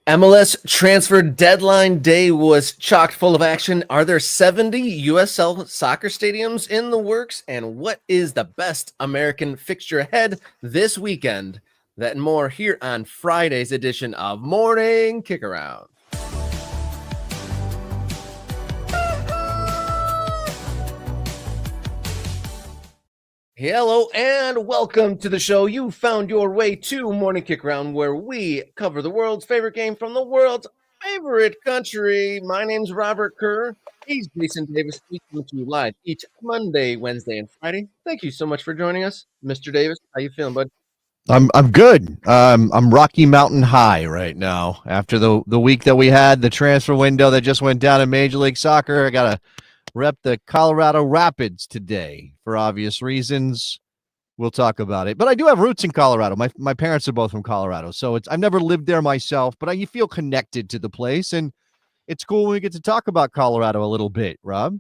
MLS Transfer deadline day was chock full of action. Are there 70 USL soccer stadiums in the works? And what is the best American fixture ahead this weekend? That and more here on Friday's edition of Morning Kickaround. Hello and welcome to the show. You found your way to Morning Kickaround, where we cover the world's favorite game from the world's favorite country. My name's Robert Kerr. He's Jason Davis, speaking to you live each Monday, Wednesday, and Friday. Thank you so much for joining us, Mr. Davis. How you feeling, bud? I'm good. I'm Rocky Mountain High right now. After the week that we had, the transfer window that just went down in Major League Soccer, I gotta rep the Colorado Rapids today for obvious reasons. We'll talk about it. But I do have roots in Colorado. My parents are both from Colorado, so I've never lived there myself, but you feel connected to the place, and it's cool when we get to talk about Colorado a little bit, Rob.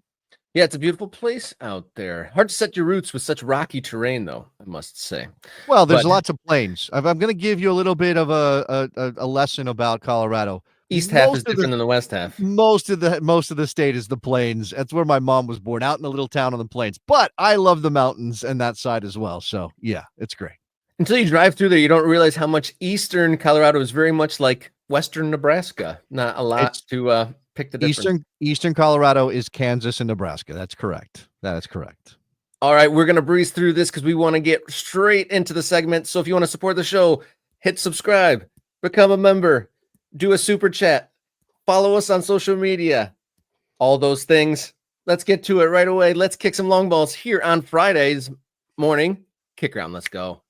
Yeah, it's a beautiful place out there. Hard to set your roots with such rocky terrain, though, I must say. Well, there's lots of plains. I'm going to give you a little bit of a lesson about Colorado. East half is different than the west half. Most of the state is the plains. That's where my mom was born, out in a little town on the plains. But I love the mountains and that side as well. So yeah, it's great. Until you drive through there, you don't realize how much eastern Colorado is very much like western Nebraska. Not a lot to pick the difference. Eastern Colorado is Kansas and Nebraska. That's correct. That is correct. All right, we're going to breeze through this because we want to get straight into the segment. So if you want to support the show, hit subscribe, become a member, do a super chat, follow us on social media, all those things. Let's get to it right away. Let's kick some long balls here on Friday's Morning Kickaround. Let's go.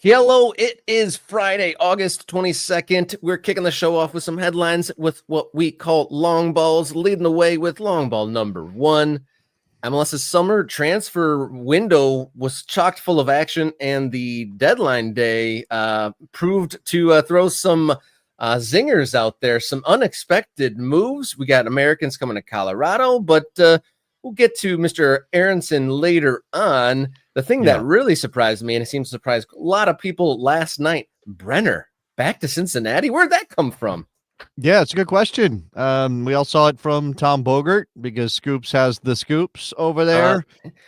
Hello, it is Friday, August 22nd. We're kicking the show off with some headlines with what we call long balls, leading the way with long ball number one. MLS's summer transfer window was chock full of action, and the deadline day proved to throw some zingers out there, some unexpected moves. We got Americans coming to Colorado, but we'll get to Mr. Aaronson later on. The thing that really surprised me, and it seems to surprise a lot of people last night, Brenner back to Cincinnati. Where'd that come from? Yeah, it's a good question. We all saw it from Tom Bogert because Scoops has the scoops over there.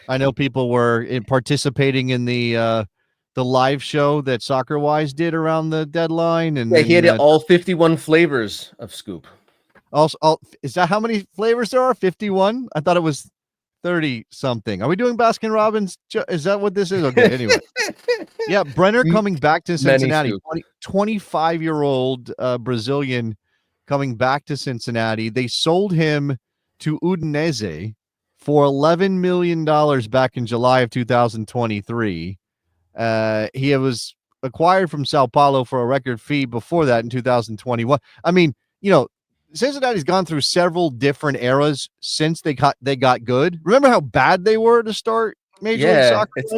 I know people were participating in the live show that Soccer Wise did around the deadline, and he had all 51 flavors of scoop. Also, is that how many flavors there are? 51? I thought it was 30 something. Are we doing Baskin Robbins? Is that what this is? Okay, anyway. Yeah, Brenner coming back to Cincinnati. 25-year-old Brazilian coming back to Cincinnati. They sold him to Udinese for $11 million back in July of 2023. He was acquired from Sao Paulo for a record fee before that in 2021. I mean, Cincinnati's gone through several different eras since they got good. Remember how bad they were to start Major League Soccer? It's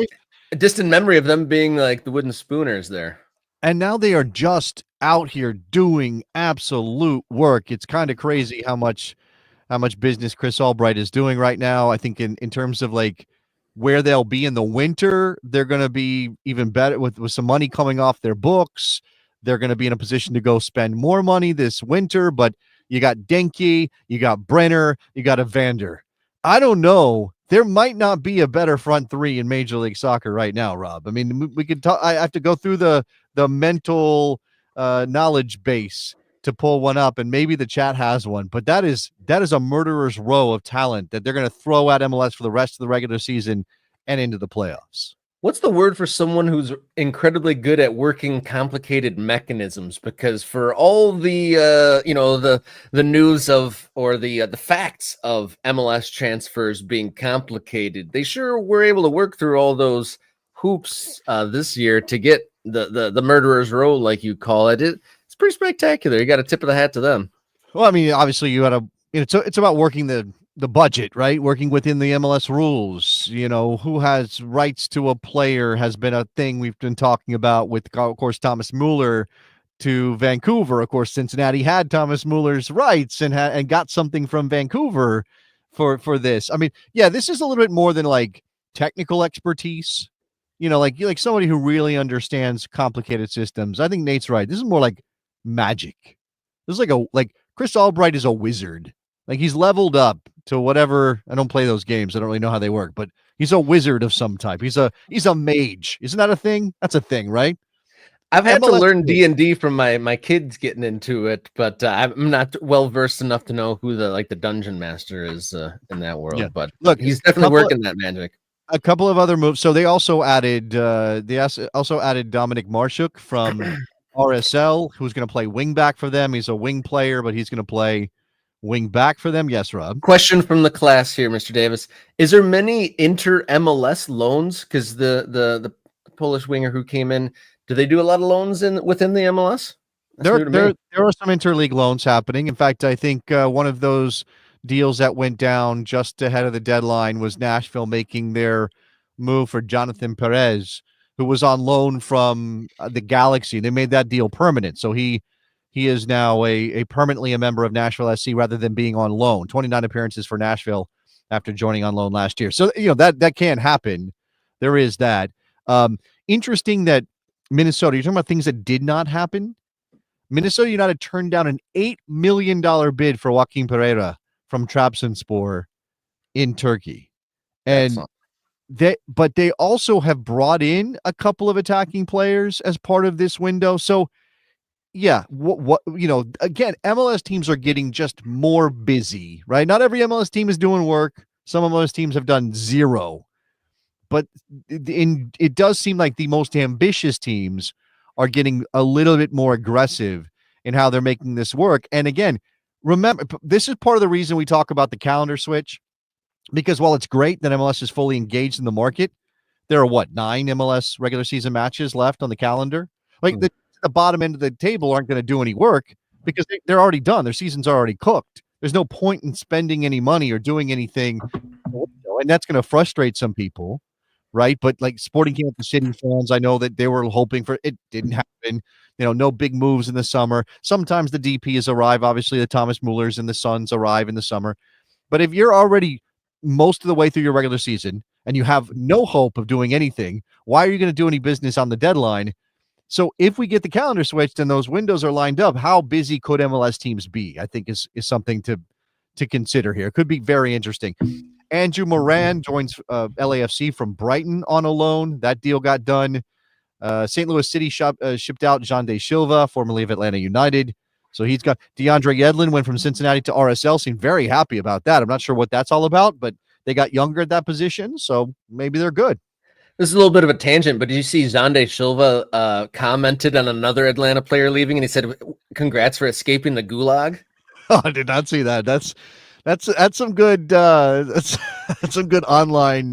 a distant memory of them being like the wooden spooners there. And now they are just out here doing absolute work. It's kind of crazy how much business Chris Albright is doing right now. I think in terms of like where they'll be in the winter, they're going to be even better with some money coming off their books. They're going to be in a position to go spend more money this winter, but you got Denke, you got Brenner, you got Evander. I don't know. There might not be a better front three in Major League Soccer right now, Rob. I mean, we could talk. I have to go through the mental knowledge base to pull one up, and maybe the chat has one. But that is a murderer's row of talent that they're going to throw at MLS for the rest of the regular season and into the playoffs. What's the word for someone who's incredibly good at working complicated mechanisms? Because for all the the news of or the facts of MLS transfers being complicated, they sure were able to work through all those hoops this year to get the murderer's row, like you call it. It's pretty spectacular. You got a tip of the hat to them. Well, I mean, obviously you got to. It's about working the budget, right? Working within the MLS rules, who has rights to a player has been a thing we've been talking about with, of course, Thomas Mueller to Vancouver. Of course, Cincinnati had Thomas Muller's rights and got something from Vancouver for this. I mean, yeah, this is a little bit more than like technical expertise. Like somebody who really understands complicated systems. I think Nate's right. This is more like magic. This is like Chris Albright is a wizard. Like he's leveled up to whatever. I don't play those games. I don't really know how they work, but he's a wizard of some type. He's a mage. Isn't that a thing? That's a thing, right? I've had to MLS learn D&D from my kids getting into it, but I'm not well versed enough to know who the dungeon master is in that world. Yeah. But look, he's definitely working that magic. A couple of other moves. So they also added Dominic Marshuk from RSL, who's going to play wing back for them. He's a wing player, but he's going to play wing back for them. Yes, Rob. Question from the class here, Mr. Davis. Is there many inter MLS loans? Because the Polish winger who came in, do they do a lot of loans within the MLS? There are some interleague loans happening. In fact, I think one of those deals that went down just ahead of the deadline was Nashville making their move for Jonathan Perez, who was on loan from the Galaxy. They made that deal permanent. So he is now a permanently a member of Nashville SC rather than being on loan. 29 appearances for Nashville after joining on loan last year. So, that can happen. There is that. Interesting that Minnesota, you're talking about things that did not happen. Minnesota United turned down an $8 million bid for Joaquin Pereira from Trabzonspor in Turkey. And they also have brought in a couple of attacking players as part of this window. So yeah, again, MLS teams are getting just more busy, right? Not every MLS team is doing work. Some MLS teams have done zero. But it does seem like the most ambitious teams are getting a little bit more aggressive in how they're making this work. And again, remember, this is part of the reason we talk about the calendar switch, because while it's great that MLS is fully engaged in the market, there are 9 MLS regular season matches left on the calendar. Like the bottom end of the table aren't going to do any work because they're already done. Their season's already cooked. There's no point in spending any money or doing anything. And that's going to frustrate some people. Right. But like Sporting Kansas City fans, I know that they were hoping for it. Didn't happen. No big moves in the summer. Sometimes the DPs arrive. Obviously, the Thomas Mullers and the Suns arrive in the summer. But if you're already most of the way through your regular season and you have no hope of doing anything, why are you going to do any business on the deadline? So if we get the calendar switched and those windows are lined up, how busy could MLS teams be? I think is something to consider here. It could be very interesting. Andrew Moran joins LAFC from Brighton on a loan. That deal got done. St. Louis City shipped out Jean De Silva, formerly of Atlanta United. So he's got DeAndre Yedlin went from Cincinnati to RSL. Seemed very happy about that. I'm not sure what that's all about, but they got younger at that position, so maybe they're good. This is a little bit of a tangent, but did you see Jean De Silva commented on another Atlanta player leaving, and he said, "Congrats for escaping the gulag." Oh, I did not see that. That's some good that's some good online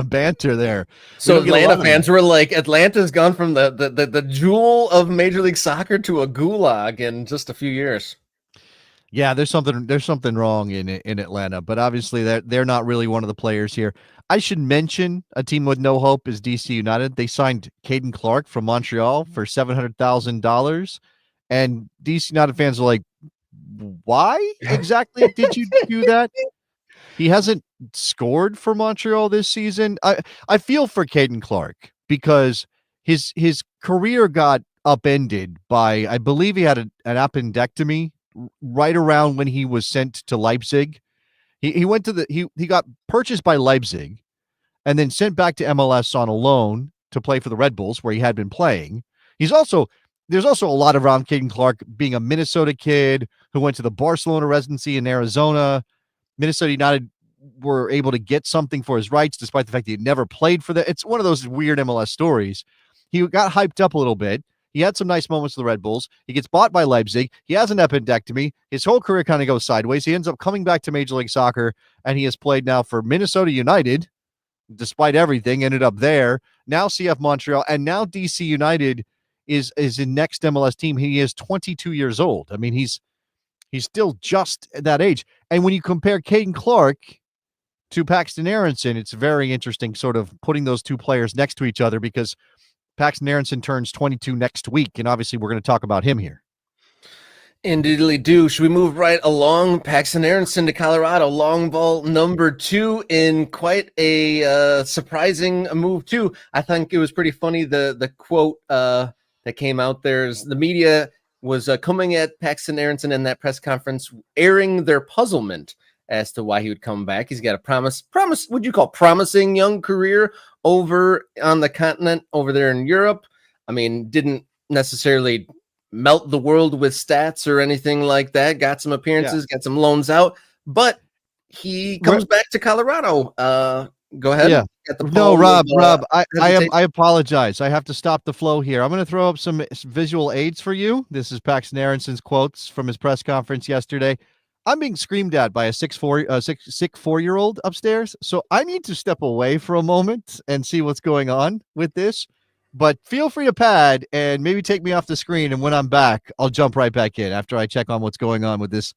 banter there. So Atlanta fans were like, Atlanta's gone from the jewel of Major League Soccer to a gulag in just a few years. Yeah, there's something wrong in Atlanta, but obviously they're not really one of the players here. I should mention a team with no hope is DC United. They signed Caden Clark from Montreal for $700,000, and DC United fans are like, why exactly did you do that? He hasn't scored for Montreal this season. I feel for Caden Clark because his career got upended by, I believe he had an appendectomy right around when he was sent to Leipzig. He went to he got purchased by Leipzig and then sent back to MLS on a loan to play for the Red Bulls where he had been playing. There's also a lot around Caden Clark being a Minnesota kid who went to the Barcelona residency in Arizona. Minnesota United were able to get something for his rights despite the fact that he never played for them. It's one of those weird MLS stories. He got hyped up a little bit. He had some nice moments with the Red Bulls. He gets bought by Leipzig. He has an appendectomy. His whole career kind of goes sideways. He ends up coming back to Major League Soccer, and he has played now for Minnesota United, despite everything, ended up there. Now CF Montreal, and now DC United is in next MLS team. He is 22 years old. I mean, he's still just that age. And when you compare Caden Clark to Paxten Aaronson, it's very interesting sort of putting those two players next to each other because Paxten Aaronson turns 22 next week, and obviously we're going to talk about him here. Indeedly do. Should we move right along? Paxten Aaronson to Colorado, long ball number 2 in quite a surprising move too. I think it was pretty funny. The quote that came out there is the media was coming at Paxten Aaronson in that press conference, airing their puzzlement as to why he would come back. He's got a promise, would you call promising young career over on the continent over there in Europe. I mean, didn't necessarily melt the world with stats or anything like that. Got some appearances, got some loans out, but he comes back to Colorado. Go ahead. Yeah. No, Rob, I apologize. I have to stop the flow here. I'm going to throw up some visual aids for you. This is Paxten Aaronson's quotes from his press conference yesterday. I'm being screamed at by a sick 4-year-old upstairs, so I need to step away for a moment and see what's going on with this. But feel free to pad and maybe take me off the screen, and when I'm back, I'll jump right back in after I check on what's going on with this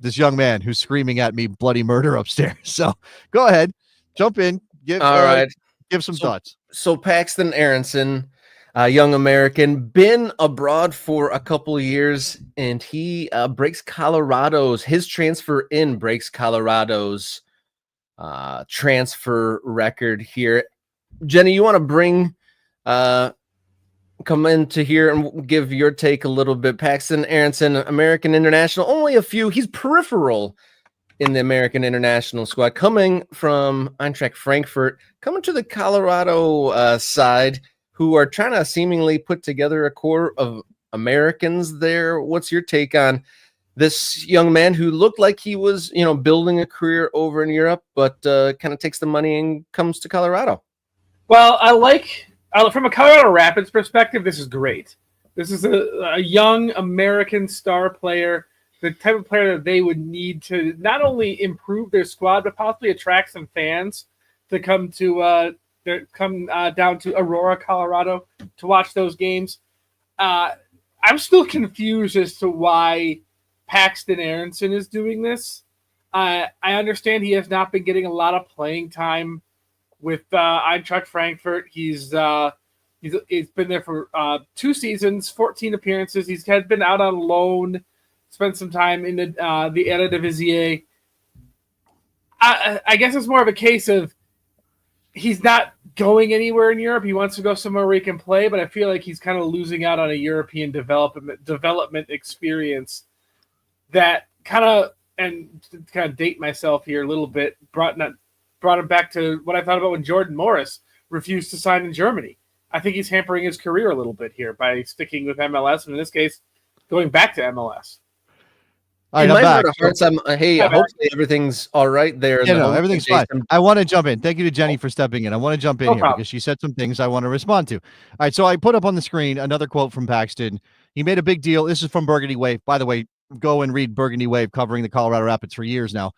young man who's screaming at me bloody murder upstairs. So go ahead, jump in, give some thoughts. So Paxten Aaronson, a young American, been abroad for a couple of years, and he breaks Colorado's transfer record here. Jenny, you want to bring come into here and give your take a little bit? Paxten Aaronson, American international, only a few. He's peripheral in the American international squad, coming from Eintracht Frankfurt, coming to the Colorado side, who are trying to seemingly put together a core of Americans there. What's your take on this young man who looked like he was, building a career over in Europe, but kind of takes the money and comes to Colorado? Well, from a Colorado Rapids perspective, this is great. This is a young American star player, the type of player that they would need to not only improve their squad, but possibly attract some fans to come down to Aurora, Colorado, to watch those games. I'm still confused as to why Paxten Aaronson is doing this. I understand he has not been getting a lot of playing time with Eintracht Frankfurt. He's been there for 2 seasons, 14 appearances. He's been out on loan, spent some time in the Eredivisie. I guess it's more of a case of he's not going anywhere in Europe. He wants to go somewhere where he can play, but I feel like he's kind of losing out on a European development experience that kind of, and to kind of date myself here a little bit, brought him back to what I thought about when Jordan Morris refused to sign in Germany. I think he's hampering his career a little bit here by sticking with MLS, and in this case, going back to MLS. All right, I'm back. Hopefully everything's all right there. Everything's fine. I want to jump in. Thank you to Jenny for stepping in. I want to jump in here because she said some things I want to respond to. All right, so I put up on the screen another quote from Paxten. He made a big deal. This is from Burgundy Wave. By the way, go and read Burgundy Wave, covering the Colorado Rapids for years now.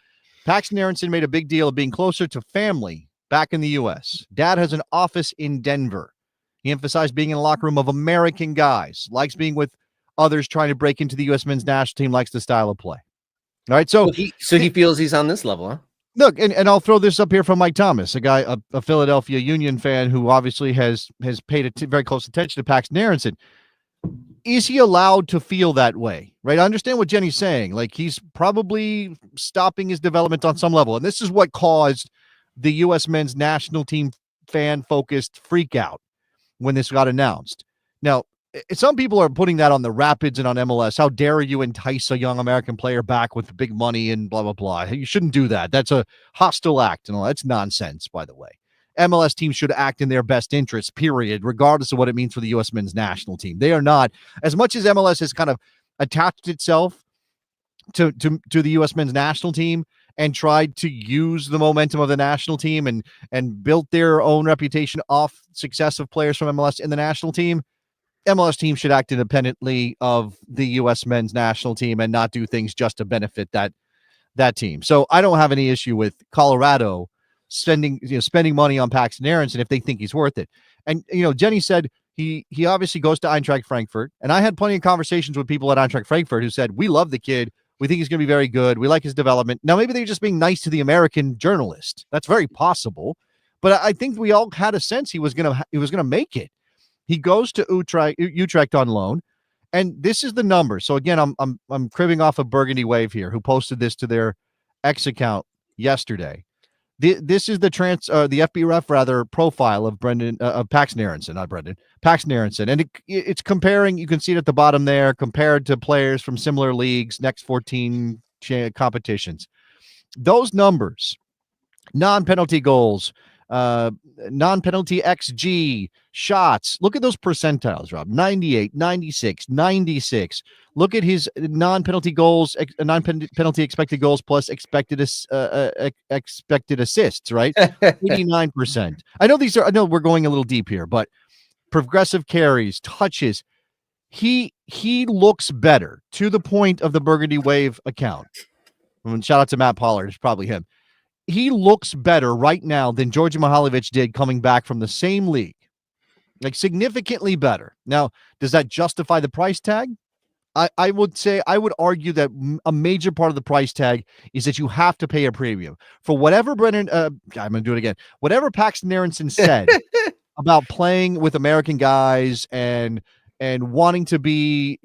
Paxten Aaronson made a big deal of being closer to family back in the U.S. Dad has an office in Denver. He emphasized being in a locker room of American guys, likes being with others trying to break into the U.S. men's national team, likes the style of play. All right, so he feels he's on this level, huh? Look, and I'll throw this up here from Mike Thomas, a guy, a Philadelphia Union fan who obviously has paid very close attention to Paxten Aaronson. Is he allowed to feel that way, right? I understand what Jenny's saying. Like, he's probably stopping his development on some level, and this is what caused the U.S. men's national team fan-focused freak out when this got announced. Now, some people are putting that on the Rapids and on MLS. How dare you entice a young American player back with big money and blah, blah, blah. You shouldn't do that. That's a hostile act and all. That's nonsense, by the way. MLS teams should act in their best interest, period, regardless of what it means for the U.S. men's national team. They are not, as much as MLS has kind of attached itself to the U.S. men's national team and tried to use the momentum of the national team and built their own reputation off success of players from MLS in the national team. MLS team should act independently of the U.S. men's national team and not do things just to benefit that team. So I don't have any issue with Colorado spending money on Paxten Aaronson if they think he's worth it. And Jenny said he obviously goes to Eintracht Frankfurt, and I had plenty of conversations with people at Eintracht Frankfurt who said, we love the kid. We think he's going to be very good. We like his development. Now, maybe they're just being nice to the American journalist. That's very possible. But I think we all had a sense he was going to make it. He goes to Utrecht on loan, and this is the number. So again, I'm cribbing off of Burgundy Wave here, who posted this to their X account yesterday. This is the FBref rather profile of Paxten Aaronson, not Brendan, Paxten Aaronson, and it's comparing. You can see it at the bottom there, compared to players from similar leagues, next 14 competitions. Those numbers, non-penalty goals, non-penalty XG, shots. Look at those percentiles, Rob. 98, 96, 96. Look at his non-penalty goals, non-penalty expected goals plus expected assists, right? 89%. I know we're going a little deep here, but progressive carries, touches. He looks better, to the point of the Burgundy Wave account. And shout out to Matt Pollard. It's probably him. He looks better right now than Djordje Mihailovic did coming back from the same league, like significantly better. Now, does that justify the price tag? I would argue that a major part of the price tag is that you have to pay a premium for whatever I'm going to do it again. Whatever Paxten Aaronson said about playing with American guys and wanting to be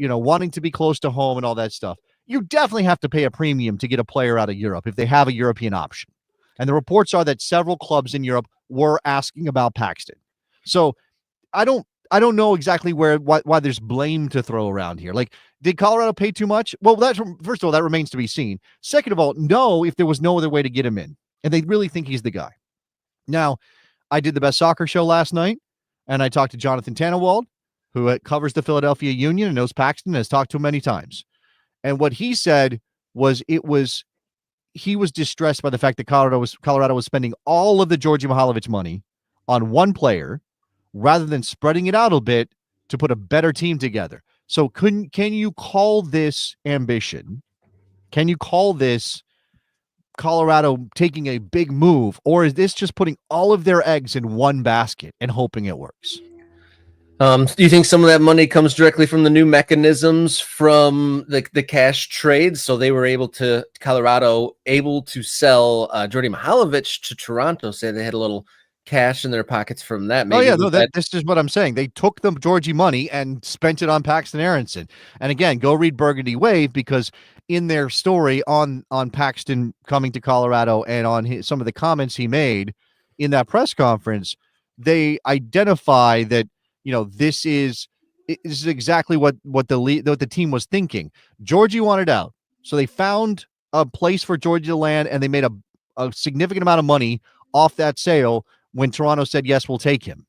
close to home and all that stuff. You definitely have to pay a premium to get a player out of Europe if they have a European option. And the reports are that several clubs in Europe were asking about Paxten. So I don't know exactly why there's blame to throw around here. Like, did Colorado pay too much? Well, first of all, that remains to be seen. Second of all, no, if there was no other way to get him in, and they really think he's the guy. Now, I did the Best Soccer Show last night, and I talked to Jonathan Tannewald, who covers the Philadelphia Union and knows Paxten and has talked to him many times. And what he said was he was distressed by the fact that Colorado was spending all of the Djordje Mihailovic money on one player rather than spreading it out a bit to put a better team together. So can you call this ambition? Can you call this Colorado taking a big move, or is this just putting all of their eggs in one basket and hoping it works? Do you think some of that money comes directly from the new mechanisms from the cash trades? So they were Colorado able to sell Djordje Mihailovic to Toronto, say they had a little cash in their pockets from that. Maybe this is what I'm saying. They took the Djordje money and spent it on Paxten Aaronson. And again, go read Burgundy Wave, because in their story on Paxten coming to Colorado and on some of the comments he made in that press conference, they identify that, this is exactly what the team was thinking. Djordje wanted out, so they found a place for Djordje to land, and they made a significant amount of money off that sale when Toronto said, yes, we'll take him,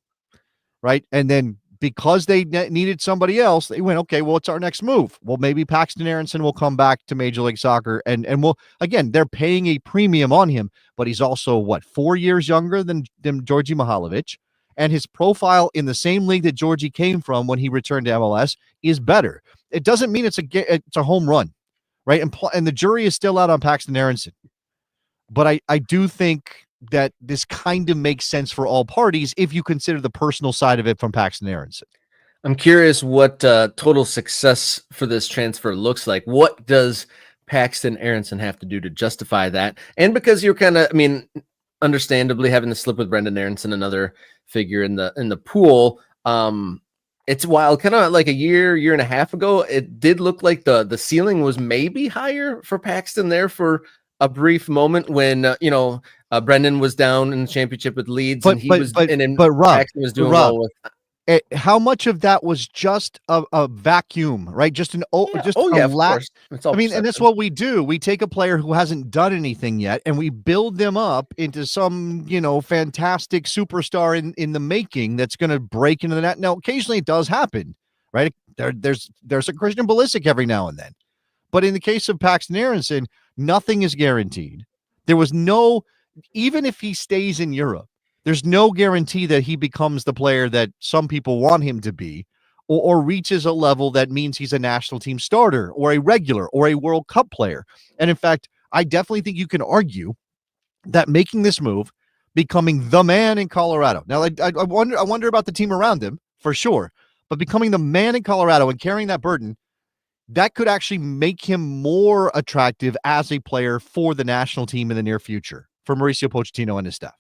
right? And then because they needed somebody else, they went, okay, well, what's our next move? Well, maybe Paxten Aaronson will come back to Major League Soccer, and again, they're paying a premium on him, but he's also, 4 years younger than Djordje Mihailovic, and his profile in the same league that Djordje came from when he returned to MLS is better. It doesn't mean it's a home run, right? And the jury is still out on Paxten Aaronson. But I do think that this kind of makes sense for all parties if you consider the personal side of it from Paxten Aaronson. I'm curious what total success for this transfer looks like. What does Paxten Aaronson have to do to justify that? And because you're understandably having to slip with Brendan Aaronson, another figure in the pool. It's wild. Kind of like a year and a half ago, it did look like the ceiling was maybe higher for Paxten there for a brief moment when Brendan was down in the championship with Leeds, and Rob, Paxten was doing well with. How much of that was just a vacuum, right? Just of course. And that's what we do. We take a player who hasn't done anything yet, and we build them up into some, fantastic superstar in the making that's going to break into the net. Now, occasionally it does happen, right? There's a Christian Pulisic every now and then, but in the case of Paxten Aaronson, nothing is guaranteed. Even if he stays in Europe, there's no guarantee that he becomes the player that some people want him to be, or reaches a level that means he's a national team starter or a regular or a World Cup player. And in fact, I definitely think you can argue that making this move, becoming the man in Colorado. Now, I wonder about the team around him for sure, but becoming the man in Colorado and carrying that burden, that could actually make him more attractive as a player for the national team in the near future for Mauricio Pochettino and his staff.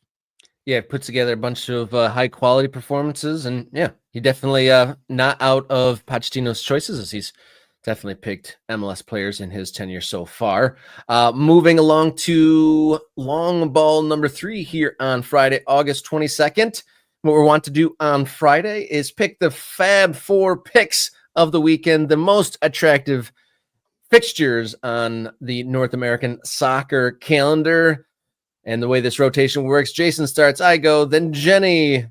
Yeah, puts together a bunch of high quality performances, and yeah, he definitely not out of Pochettino's choices, as he's definitely picked MLS players in his tenure so far. Moving along to long ball number 3 here on Friday, August 22nd. What we want to do on Friday is pick the Fab 4 picks of the weekend, the most attractive fixtures on the North American soccer calendar. And the way this rotation works, Jason starts, I go, then Jenny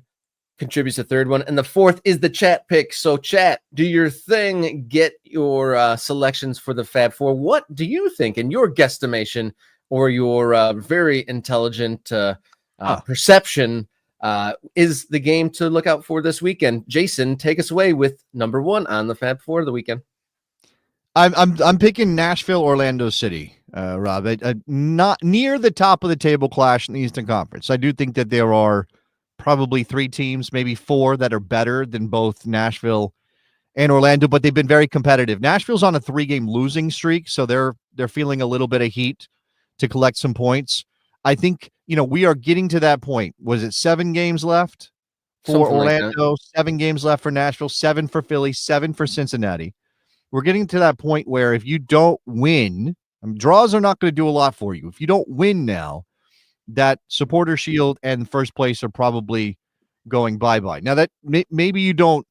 contributes a third one, and the fourth is the chat pick. So chat, do your thing, get your selections for the Fab Four. What do you think, in your guesstimation or your very intelligent perception, is the game to look out for this weekend? Jason, take us away with number 1 on the Fab Four of the weekend. I'm picking Nashville, Orlando City, Rob. Not near the top of the table clash in the Eastern Conference. I do think that there are probably 3 teams, maybe 4, that are better than both Nashville and Orlando, but they've been very competitive. Nashville's on a 3-game losing streak, so they're feeling a little bit of heat to collect some points. I think, we are getting to that point. Was it 7 games left for Something Orlando, like 7 games left for Nashville, 7 for Philly, 7 for Cincinnati? We're getting to that point where if you don't win, draws are not going to do a lot for you. If you don't win now, that supporter shield and first place are probably going bye-bye. Now that maybe you don't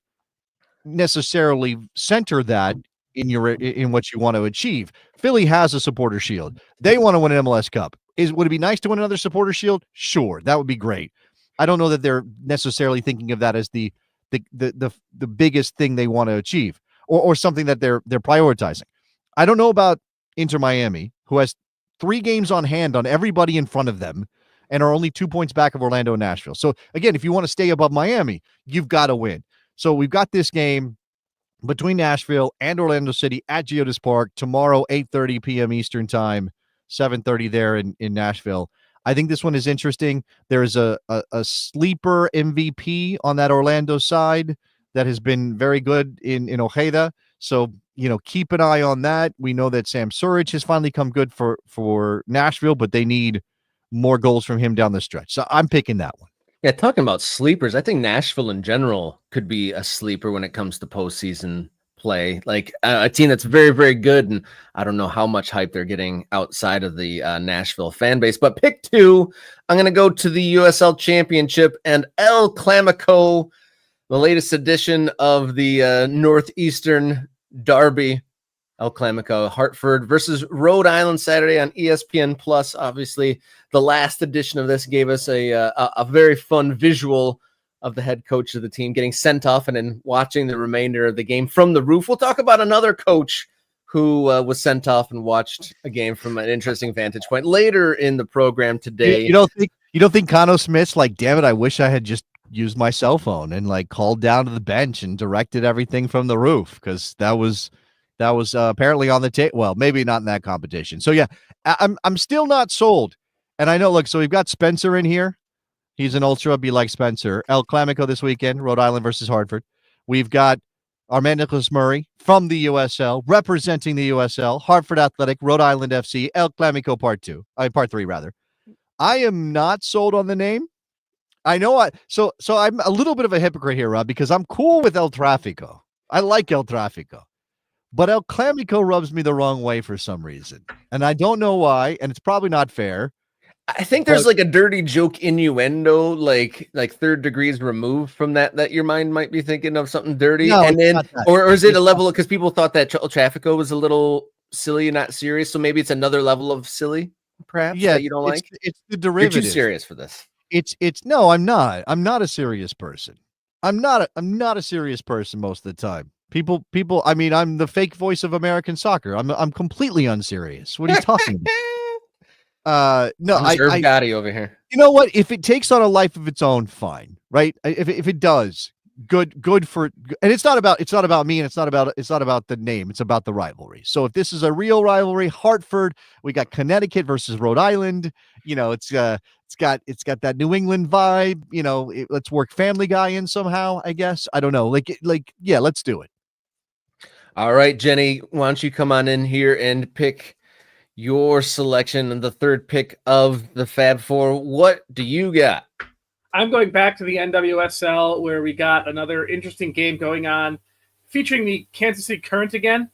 necessarily center that in what you want to achieve. Philly has a supporter shield. They want to win an MLS Cup. Would it be nice to win another supporter shield? Sure, that would be great. I don't know that they're necessarily thinking of that as the biggest thing they want to achieve. Or something that they're prioritizing. I don't know about Inter Miami, who has 3 games on hand on everybody in front of them and are only 2 points back of Orlando and Nashville. So again, if you want to stay above Miami, you've got to win. So we've got this game between Nashville and Orlando City at Geodis Park tomorrow, 8:30 p.m. Eastern time, 7:30 there in Nashville. I think this one is interesting. There's a sleeper MVP on that Orlando side that has been very good in Ojeda. So, keep an eye on that. We know that Sam Surridge has finally come good for Nashville, but they need more goals from him down the stretch. So I'm picking that one. Yeah, talking about sleepers, I think Nashville in general could be a sleeper when it comes to postseason play. Like a team that's very, very good, and I don't know how much hype they're getting outside of the Nashville fan base. But pick 2, I'm going to go to the USL Championship and El Clamico, the latest edition of the Northeastern Derby. El Clamico, Hartford versus Rhode Island Saturday on ESPN Plus. Obviously, the last edition of this gave us a very fun visual of the head coach of the team getting sent off and then watching the remainder of the game from the roof. We'll talk about another coach who was sent off and watched a game from an interesting vantage point later in the program today. You don't think Cano Smith's like, damn it, I wish I had just used my cell phone and like called down to the bench and directed everything from the roof, because that was apparently on the tape. Well, maybe not in that competition. So yeah, I'm still not sold. And I know, look, so we've got Spencer in here. He's an ultra, be like Spencer. El Clamico this weekend, Rhode Island versus Hartford. We've got Armand Nicholas Murray from the USL, representing the USL, Hartford Athletic, Rhode Island FC, El Clamico part 3 rather. I am not sold on the name. I know so I'm a little bit of a hypocrite here, Rob, because I'm cool with El Tráfico. I like El Tráfico. But El Clamico rubs me the wrong way for some reason. And I don't know why, and it's probably not fair. I think there's like a dirty joke innuendo, like third degrees removed from that your mind might be thinking of something dirty. No, and then or is it a level because people thought that El Tráfico was a little silly and not serious, so maybe it's another level of silly, perhaps, that you don't like? It's the derivative. You're too serious for this. No, I'm not. I'm not a serious person. I'm not a serious person most of the time. People, I mean, I'm the fake voice of American soccer. I'm completely unserious. What are you talking about? No, I Gotti over here. You know what? If it takes on a life of its own, fine, right? If it does, good for. And it's not about me, and it's not about the name. It's about the rivalry. So if this is a real rivalry, Hartford, we got Connecticut versus Rhode Island. It's got that New England vibe. Let's work Family Guy in somehow. I guess I don't know. Yeah, let's do it. All right, Jenny, why don't you come on in here and pick your selection and the third pick of the Fab Four? What do you got? I'm going back to the NWSL where we got another interesting game going on featuring the Kansas City Current again.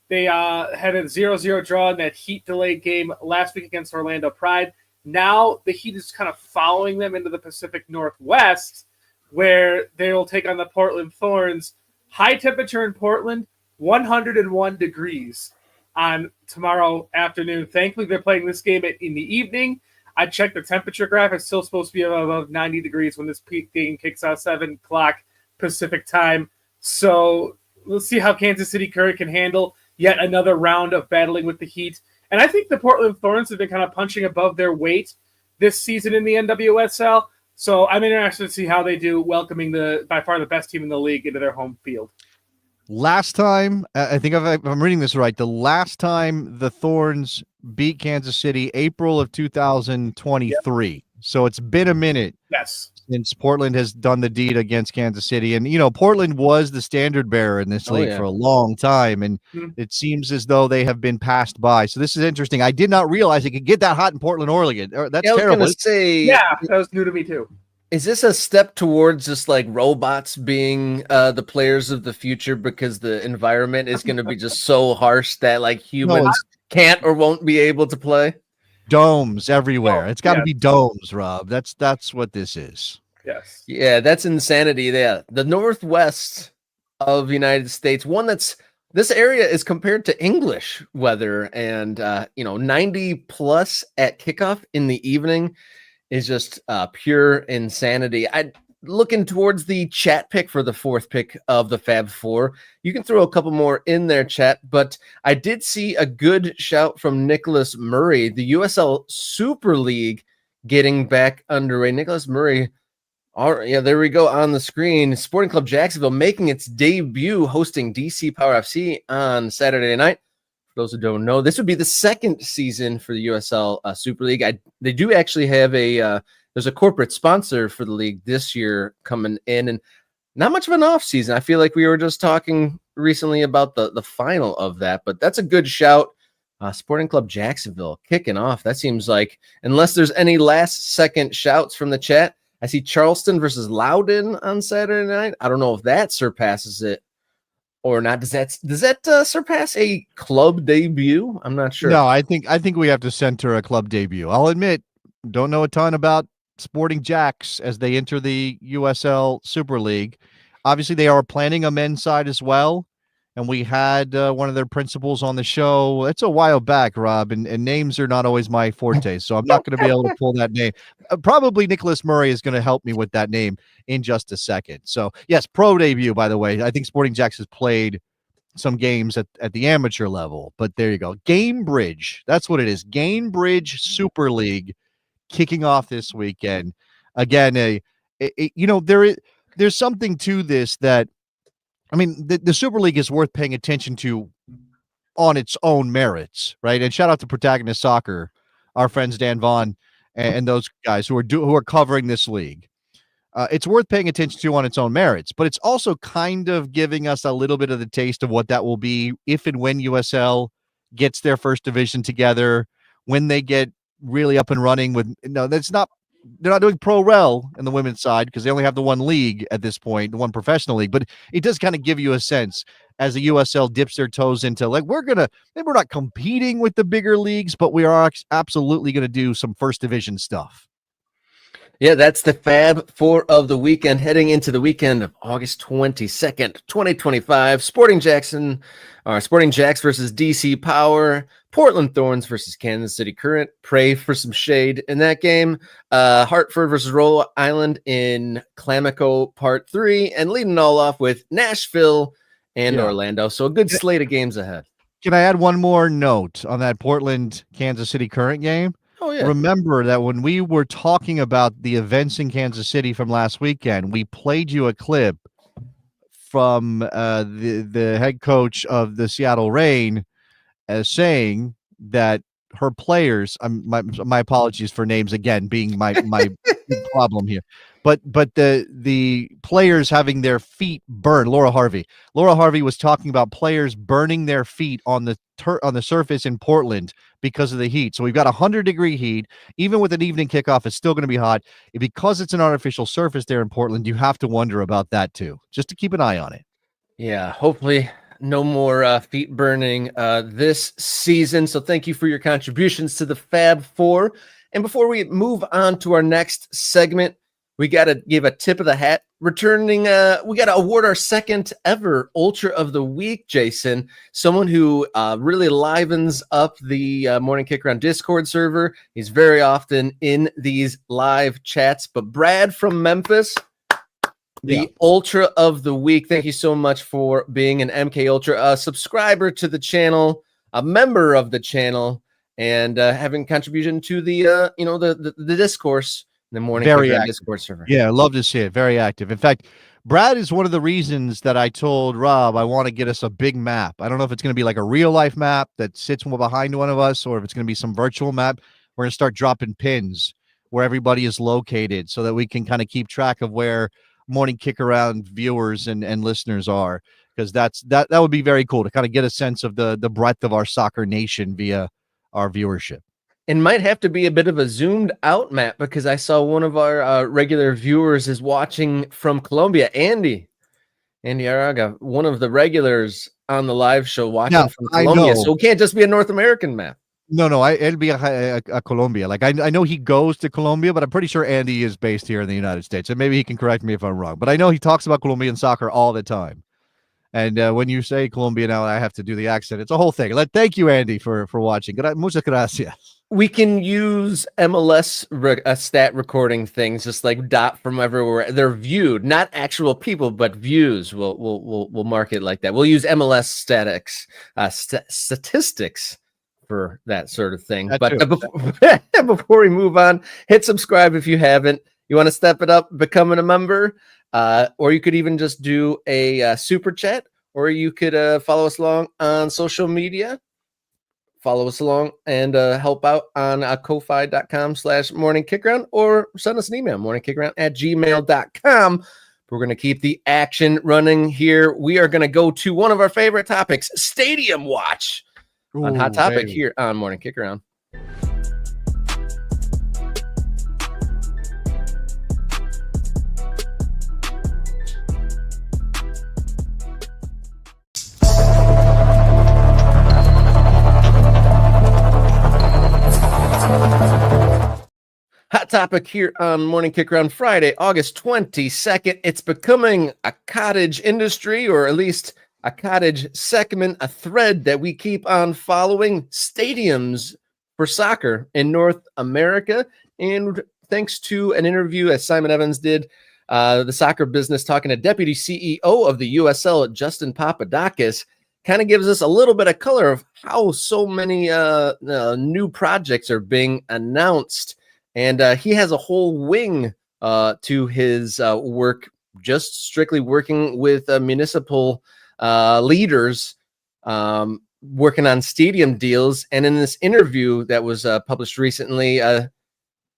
They had a 0-0 draw in that Heat delayed game last week against Orlando Pride. Now the Heat is kind of following them into the Pacific Northwest where they will take on the Portland Thorns. High temperature in Portland, 101 degrees on tomorrow afternoon. Thankfully, they're playing this game in the evening. I checked the temperature graph. It's still supposed to be above 90 degrees when this game kicks out 7 o'clock Pacific time. So let's see how Kansas City Current can handle yet another round of battling with the Heat. And I think the Portland Thorns have been kind of punching above their weight this season in the NWSL. So I'm interested to see how they do welcoming by far the best team in the league into their home field. Last time, I think if I'm reading this right, the last time the Thorns beat Kansas City, April of 2023. Yep. So it's been a minute. Yes. Since Portland has done the deed against Kansas City. And, Portland was the standard bearer in this league for a long time. And it seems as though they have been passed by. So this is interesting. I did not realize it could get that hot in Portland, Oregon. That's terrible. That was new to me too. Is this a step towards just like robots being the players of the future because the environment is going to be just so harsh that like humans can't or won't be able to play? Domes everywhere. It's got to be domes, Rob. That's what this is. Yes. Yeah, that's insanity. The Northwest of the United States, this area is compared to English weather, and 90 plus at kickoff in the evening is just pure insanity. Looking towards the chat pick for the fourth pick of the Fab Four. You can throw a couple more in there, chat, but I did see a good shout from Nicholas Murray, the USL Super League getting back underway. Nicholas Murray, there we go on the screen. Sporting Club Jacksonville making its debut hosting DC Power FC on Saturday night. For those who don't know, this would be the second season for the USL Super League. They do actually have there's a corporate sponsor for the league this year coming in, and not much of an off season. I feel like we were just talking recently about the final of that, but that's a good shout. Sporting Club Jacksonville kicking off. That seems like, unless there's any last second shouts from the chat, I see Charleston versus Loudoun on Saturday night. I don't know if that surpasses it or not. Does that surpass a club debut? I'm not sure. No, I think we have to center a club debut. I'll admit, don't know a ton about Sporting Jacks as they enter the USL Super League. Obviously, they are planning a men's side as well, and we had one of their principals on the show. It's a while back, Rob, and names are not always my forte, so I'm not going to be able to pull that name. Probably Nicholas Murray is going to help me with that name in just a second. So, yes, pro debut, by the way. I think Sporting Jacks has played some games at the amateur level, but there you go. Gamebridge, that's what it is. Gamebridge Super League kicking off this weekend. Again, there's something to this that, I mean, the Super League is worth paying attention to on its own merits, right? And shout out to Protagonist Soccer, our friends Dan Vaughn and those guys who are covering this league. It's worth paying attention to on its own merits, but it's also kind of giving us a little bit of the taste of what that will be if and when USL gets their first division together, when they get really up and running with, they're not doing pro rel in the women's side because they only have the one league at this point, the one professional league, but it does kind of give you a sense as the USL dips their toes into, like, maybe we're not competing with the bigger leagues, but we are absolutely going to do some first division stuff. Yeah, that's the Fab Four of the weekend, heading into the weekend of August 22nd, 2025. Sporting Jacks versus DC Power, Portland Thorns versus Kansas City Current. Pray for some shade in that game. Hartford versus Rhode Island in Clamico Part 3, and leading all off with Nashville and Orlando. So a good slate of games ahead. Can I add one more note on that Portland Kansas City Current game? Oh, yeah. Remember that when we were talking about the events in Kansas City from last weekend, we played you a clip from the head coach of the Seattle Reign as saying that her players, my apologies for names again, being my big problem here. But the players having their feet burned. Laura Harvey was talking about players burning their feet on the surface in Portland because of the heat. So we've got 100-degree heat. Even with an evening kickoff, it's still going to be hot. Because it's an artificial surface there in Portland, you have to wonder about that too, just to keep an eye on it. Yeah, hopefully no more feet burning this season. So thank you for your contributions to the Fab Four. And before we move on to our next segment, we got to give a tip of the hat. Returning, we got to award our second ever Ultra of the Week, Jason. Someone who really livens up the Morning Kickaround Discord server. He's very often in these live chats. But Brad from Memphis, the Ultra of the Week. Thank you so much for being an MK Ultra, a subscriber to the channel, a member of the channel, and having contribution to the the discourse, the Morning Kickaround Discord server. Yeah, I love to see it. Very active. In fact, Brad is one of the reasons that I told Rob I want to get us a big map. I don't know if it's going to be like a real life map that sits behind one of us, or if it's going to be some virtual map. We're going to start dropping pins where everybody is located so that we can kind of keep track of where Morning Kickaround viewers and listeners are, because that would be very cool to kind of get a sense of the breadth of our soccer nation via our viewership. And might have to be a bit of a zoomed out map, because I saw one of our regular viewers is watching from Colombia. Andy Araga, one of the regulars on the live show, watching from Colombia. So it can't just be a North American map. No, it'll be a Colombia. Like I know he goes to Colombia, but I'm pretty sure Andy is based here in the United States, and maybe he can correct me if I'm wrong. But I know he talks about Colombian soccer all the time. And when you say Colombia now, I have to do the accent. It's a whole thing. Thank you, Andy, for watching. Muchas gracias. We can use MLS stat recording things, just like dot from everywhere. They're viewed, not actual people, but views. We'll mark it like that. We'll use MLS statistics for that sort of thing. Before we move on, hit subscribe if you haven't. You want to step it up, becoming a member, or you could even just do a super chat, or you could follow us along on social media. Follow us along and help out on ko-fi.com/morningkickaround, or send us an email, morningkickaround@gmail.com. We're going to keep the action running here. We are going to go to one of our favorite topics, Stadium Watch, on Hot Topic here on Morning Kickaround. Hot Topic here on Morning Kickaround, Friday, August 22nd. It's becoming a cottage industry, or at least a cottage segment, a thread that we keep on following: stadiums for soccer in North America. And thanks to an interview, as Simon Evans did, the soccer business, talking to Deputy CEO of the USL, Justin Papadakis, kind of gives us a little bit of color of how so many new projects are being announced. And he has a whole wing to his work, just strictly working with municipal leaders, working on stadium deals. And in this interview that was published recently,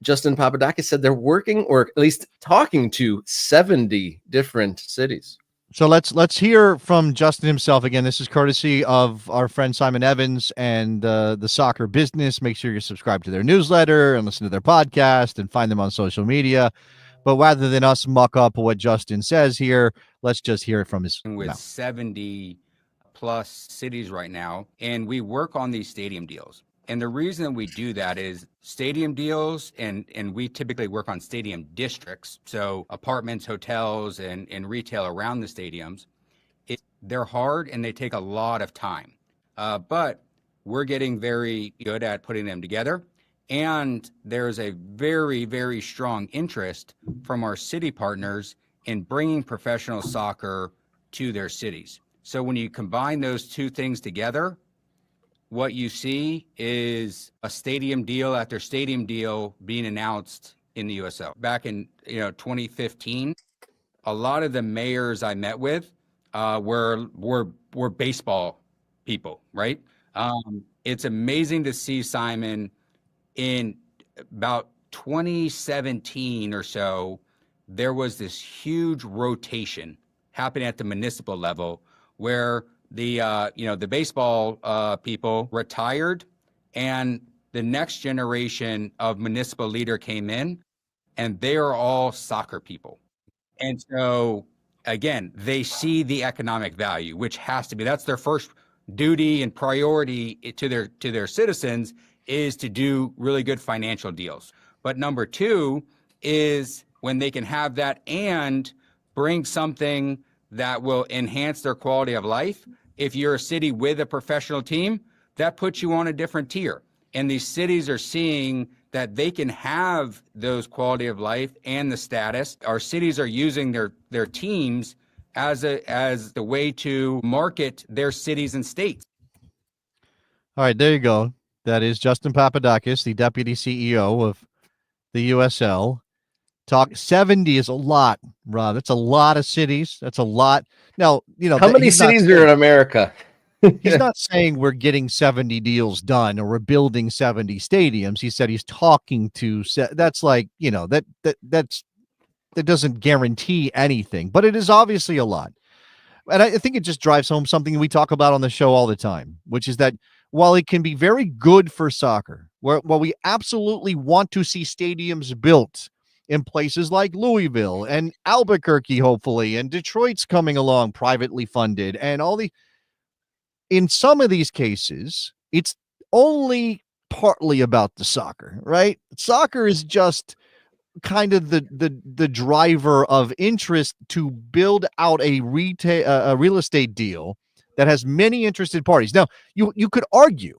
Justin Papadakis said they're working, or at least talking to, 70 different cities. So let's hear from Justin himself again. This is courtesy of our friend Simon Evans and the Soccer Business. Make sure you're subscribed to their newsletter and listen to their podcast and find them on social media. But rather than us muck up what Justin says here, let's just hear it from his mouth. 70 plus cities right now, and we work on these stadium deals. And the reason that we do that is stadium deals, and we typically work on stadium districts, so apartments, hotels, and retail around the stadiums. They're hard and they take a lot of time, but we're getting very good at putting them together. And there's a very, very strong interest from our city partners in bringing professional soccer to their cities. So when you combine those two things together, what you see is a stadium deal after stadium deal being announced in the USL. Back in 2015, a lot of the mayors I met with were baseball people, right? It's amazing to see, Simon, in about 2017 or so, there was this huge rotation happening at the municipal level where the baseball people retired and the next generation of municipal leader came in, and they are all soccer people. And so again, they see the economic value, which has to be, that's their first duty and priority to their citizens, is to do really good financial deals. But number two is when they can have that and bring something that will enhance their quality of life. If you're a city with a professional team, that puts you on a different tier. And these cities are seeing that they can have those quality of life and the status. Our cities are using their teams as the way to market their cities and states. All right, there you go. That is Justin Papadakis, the deputy CEO of the USL. Talk 70 is a lot, Rob. That's a lot of cities. That's a lot. Now, how many cities are in America? He's not saying we're getting 70 deals done or we're building 70 stadiums. He said he's talking to. That's like, that doesn't guarantee anything, but it is obviously a lot. And I think it just drives home something we talk about on the show all the time, which is that while it can be very good for soccer, while we absolutely want to see stadiums built in places like Louisville and Albuquerque, hopefully, and Detroit's coming along privately funded, and in some of these cases, it's only partly about the soccer, right? Soccer is just kind of the driver of interest to build out a real estate deal that has many interested parties. Now, you could argue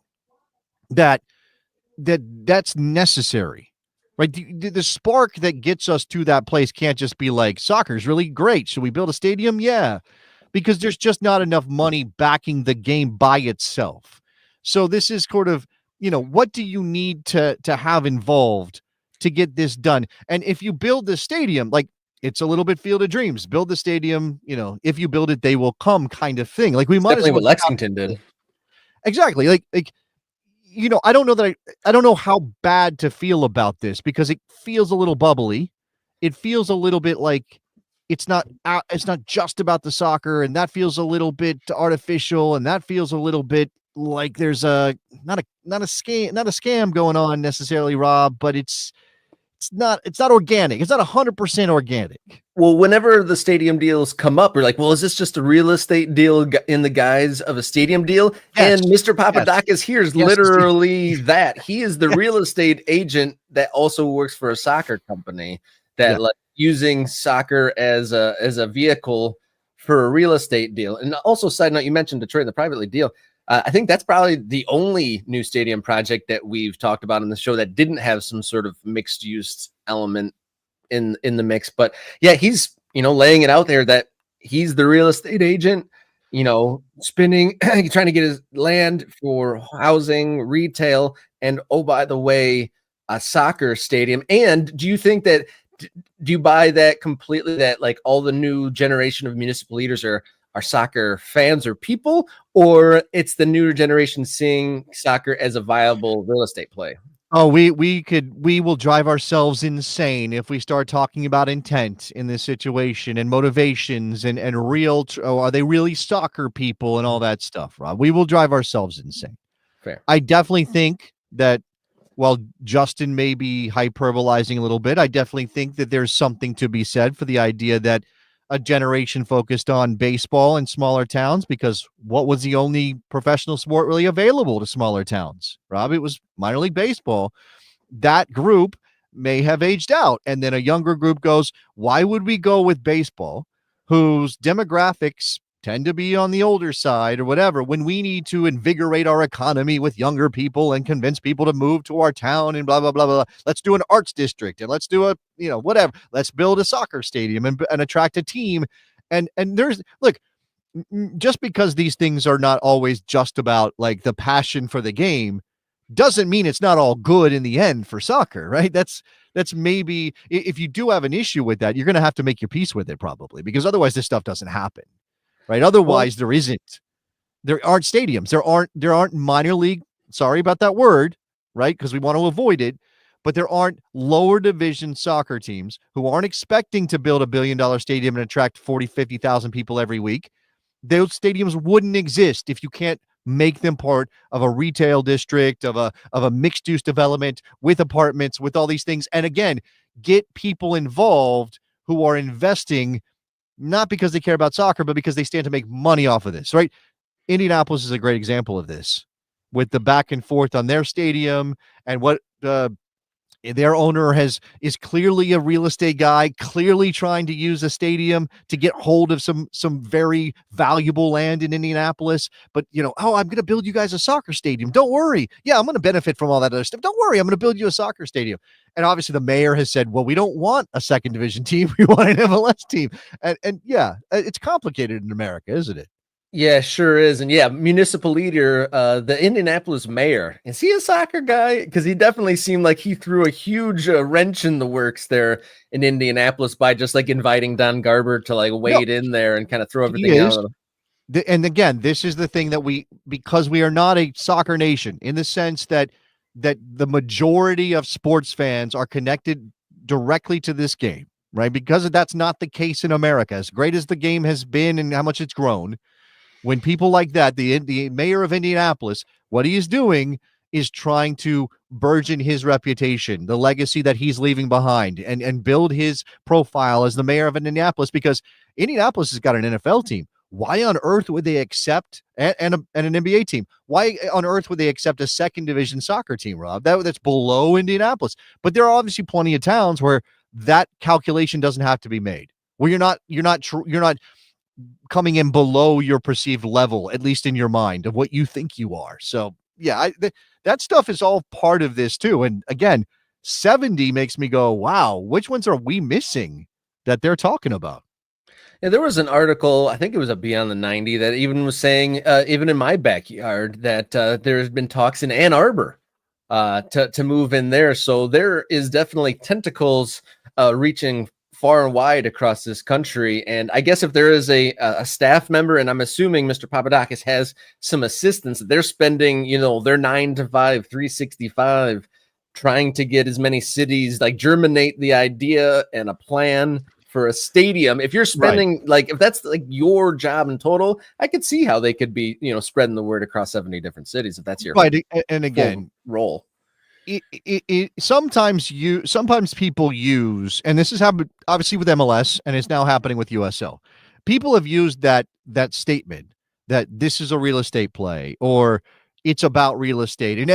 that's necessary, right? The spark that gets us to that place can't just be like, soccer's really great. Should we build a stadium? Yeah, because there's just not enough money backing the game by itself. So this is sort of, what do you need to have involved to get this done? And if you build the stadium, like, it's a little bit Field of Dreams, build the stadium, if you build it, they will come kind of thing. Like, we might Definitely as well what Lexington did. Exactly. Like, I don't know I don't know how bad to feel about this, because it feels a little bubbly. It feels a little bit like it's not just about the soccer, and that feels a little bit artificial, and that feels a little bit like there's not a scam going on necessarily, Rob, but it's not organic. It's not 100% organic. Well, whenever the stadium deals come up, we're like, well, is this just a real estate deal in the guise of a stadium deal? Yes. And Mr. Papadakis here is Yes, literally that. He is the real estate agent that also works for a soccer company that like using soccer as a vehicle for a real estate deal. And also, side note, you mentioned Detroit, the privately deal. I think that's probably the only new stadium project that we've talked about in the show that didn't have some sort of mixed use element in the mix. But yeah, he's, laying it out there that he's the real estate agent, spinning, trying to get his land for housing, retail, and oh, by the way, a soccer stadium. And do you think that, do you buy that completely, that like all the new generation of municipal leaders are soccer fans or people, or it's the newer generation seeing soccer as a viable real estate play? Oh, we will drive ourselves insane if we start talking about intent in this situation and motivations and real, are they really soccer people and all that stuff, Rob? We will drive ourselves insane. Fair. I definitely think that while Justin may be hyperbolizing a little bit, I definitely think that there's something to be said for the idea that a generation focused on baseball in smaller towns, because what was the only professional sport really available to smaller towns, Rob? It was minor league baseball. That group may have aged out. And then a younger group goes, why would we go with baseball, whose demographics tend to be on the older side or whatever, when we need to invigorate our economy with younger people and convince people to move to our town and blah, blah, blah, blah. Let's do an arts district and let's do a, whatever. Let's build a soccer stadium and attract a team. And there's, look, just because these things are not always just about like the passion for the game doesn't mean it's not all good in the end for soccer, right? That's maybe, if you do have an issue with that, you're going to have to make your peace with it probably, because otherwise this stuff doesn't happen. Right. Otherwise, there aren't stadiums. There aren't minor league. Sorry about that word. Right. Because we want to avoid it. but there aren't lower division soccer teams who aren't expecting to build $1 billion stadium and attract 40, 50,000 people every week. Those stadiums wouldn't exist if you can't make them part of a retail district, of a mixed use development with apartments, with all these things. And again, get people involved who are investing not because they care about soccer, but because they stand to make money off of this, right? Indianapolis is a great example of this, with the back and forth on their stadium and what their owner is clearly a real estate guy, clearly trying to use a stadium to get hold of some very valuable land in Indianapolis. But, I'm going to build you guys a soccer stadium. Don't worry. Yeah, I'm going to benefit from all that other stuff. Don't worry. I'm going to build you a soccer stadium. And obviously the mayor has said, well, we don't want a second division team. We want an MLS team. And yeah, it's complicated in America, isn't it? Yeah, sure is. And yeah, municipal leader, the Indianapolis mayor, is he a soccer guy? Because he definitely seemed like he threw a huge wrench in the works there in Indianapolis by just like inviting Don Garber to like wade in there and kind of throw everything out. And again, this is the thing that because we are not a soccer nation, in the sense that the majority of sports fans are connected directly to this game, right? Because that's not the case in America. As great as the game has been and how much it's grown, when people like that, the mayor of Indianapolis, what he is doing is trying to burgeon his reputation, the legacy that he's leaving behind, and build his profile as the mayor of Indianapolis, because Indianapolis has got an NFL team. Why on earth would they accept and an NBA team? Why on earth would they accept a second division soccer team, Rob? That's below Indianapolis. But there are obviously plenty of towns where that calculation doesn't have to be made, where you're not coming in below your perceived level, at least in your mind, of what you think you are. So yeah, that stuff is all part of this too. And again, 70 makes me go, wow, which ones are we missing that they're talking about? Yeah, there was an article, I think it was a Beyond the 90, that even was saying, even in my backyard, that there's been talks in Ann Arbor to move in there. So there is definitely tentacles reaching far and wide across this country. And I guess if there is a staff member, and I'm assuming Mr. Papadakis has some assistants, they're spending, their 9 to 5, 365, trying to get as many cities, like germinate the idea and a plan for a stadium. If you're spending if that's like your job in total, I could see how they could be, spreading the word across 70 different cities if that's your and again role. Sometimes people use, and this has happened obviously with MLS, and it's now happening with USL. People have used that statement that this is a real estate play, or it's about real estate in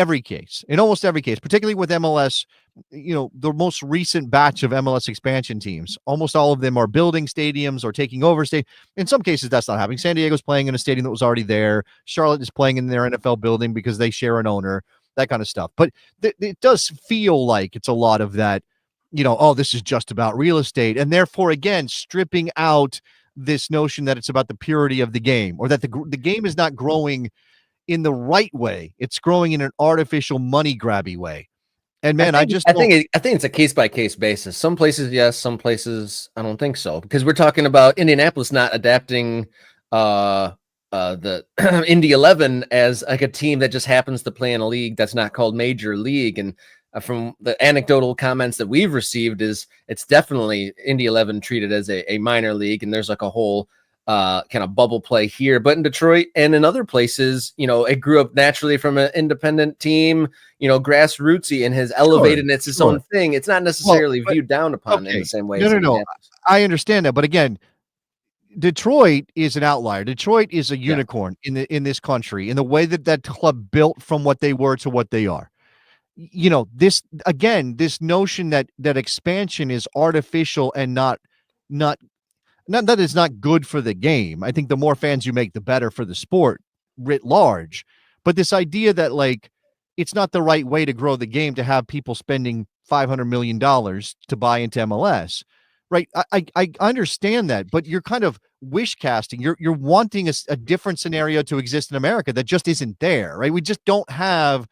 almost every case, particularly with MLS. The most recent batch of MLS expansion teams, almost all of them are building stadiums or taking over In some cases, that's not happening. San Diego's playing in a stadium that was already there. Charlotte is playing in their NFL building because they share an owner, that kind of stuff. But it does feel like it's a lot of that, this is just about real estate. And therefore, again, stripping out this notion that it's about the purity of the game, or that the game is not growing in the right way. It's growing in an artificial money grabby way. And man, I think it's a case by case basis. Some places, yes, some places I don't think so, because we're talking about Indianapolis not adapting the Indy 11 as like a team that just happens to play in a league that's not called Major League. And from the anecdotal comments that we've received, is it's definitely Indy 11 treated as a minor league, and there's like a whole kind of bubble play here. But in Detroit and in other places, it grew up naturally from an independent team, grassrootsy, and has elevated, and it's its own thing. It's not necessarily viewed down upon in the same way. No. I understand that. But again, Detroit is an outlier. Detroit is a unicorn in this country, in the way that club built from what they were to what they are. This notion that expansion is artificial and not that it's not good for the game. I think the more fans you make, the better for the sport writ large. But this idea that it's not the right way to grow the game to have people spending $500 million to buy into MLS. Right. I understand that, but you're kind of wish casting. You're wanting a different scenario to exist in America that just isn't there. Right. We just don't have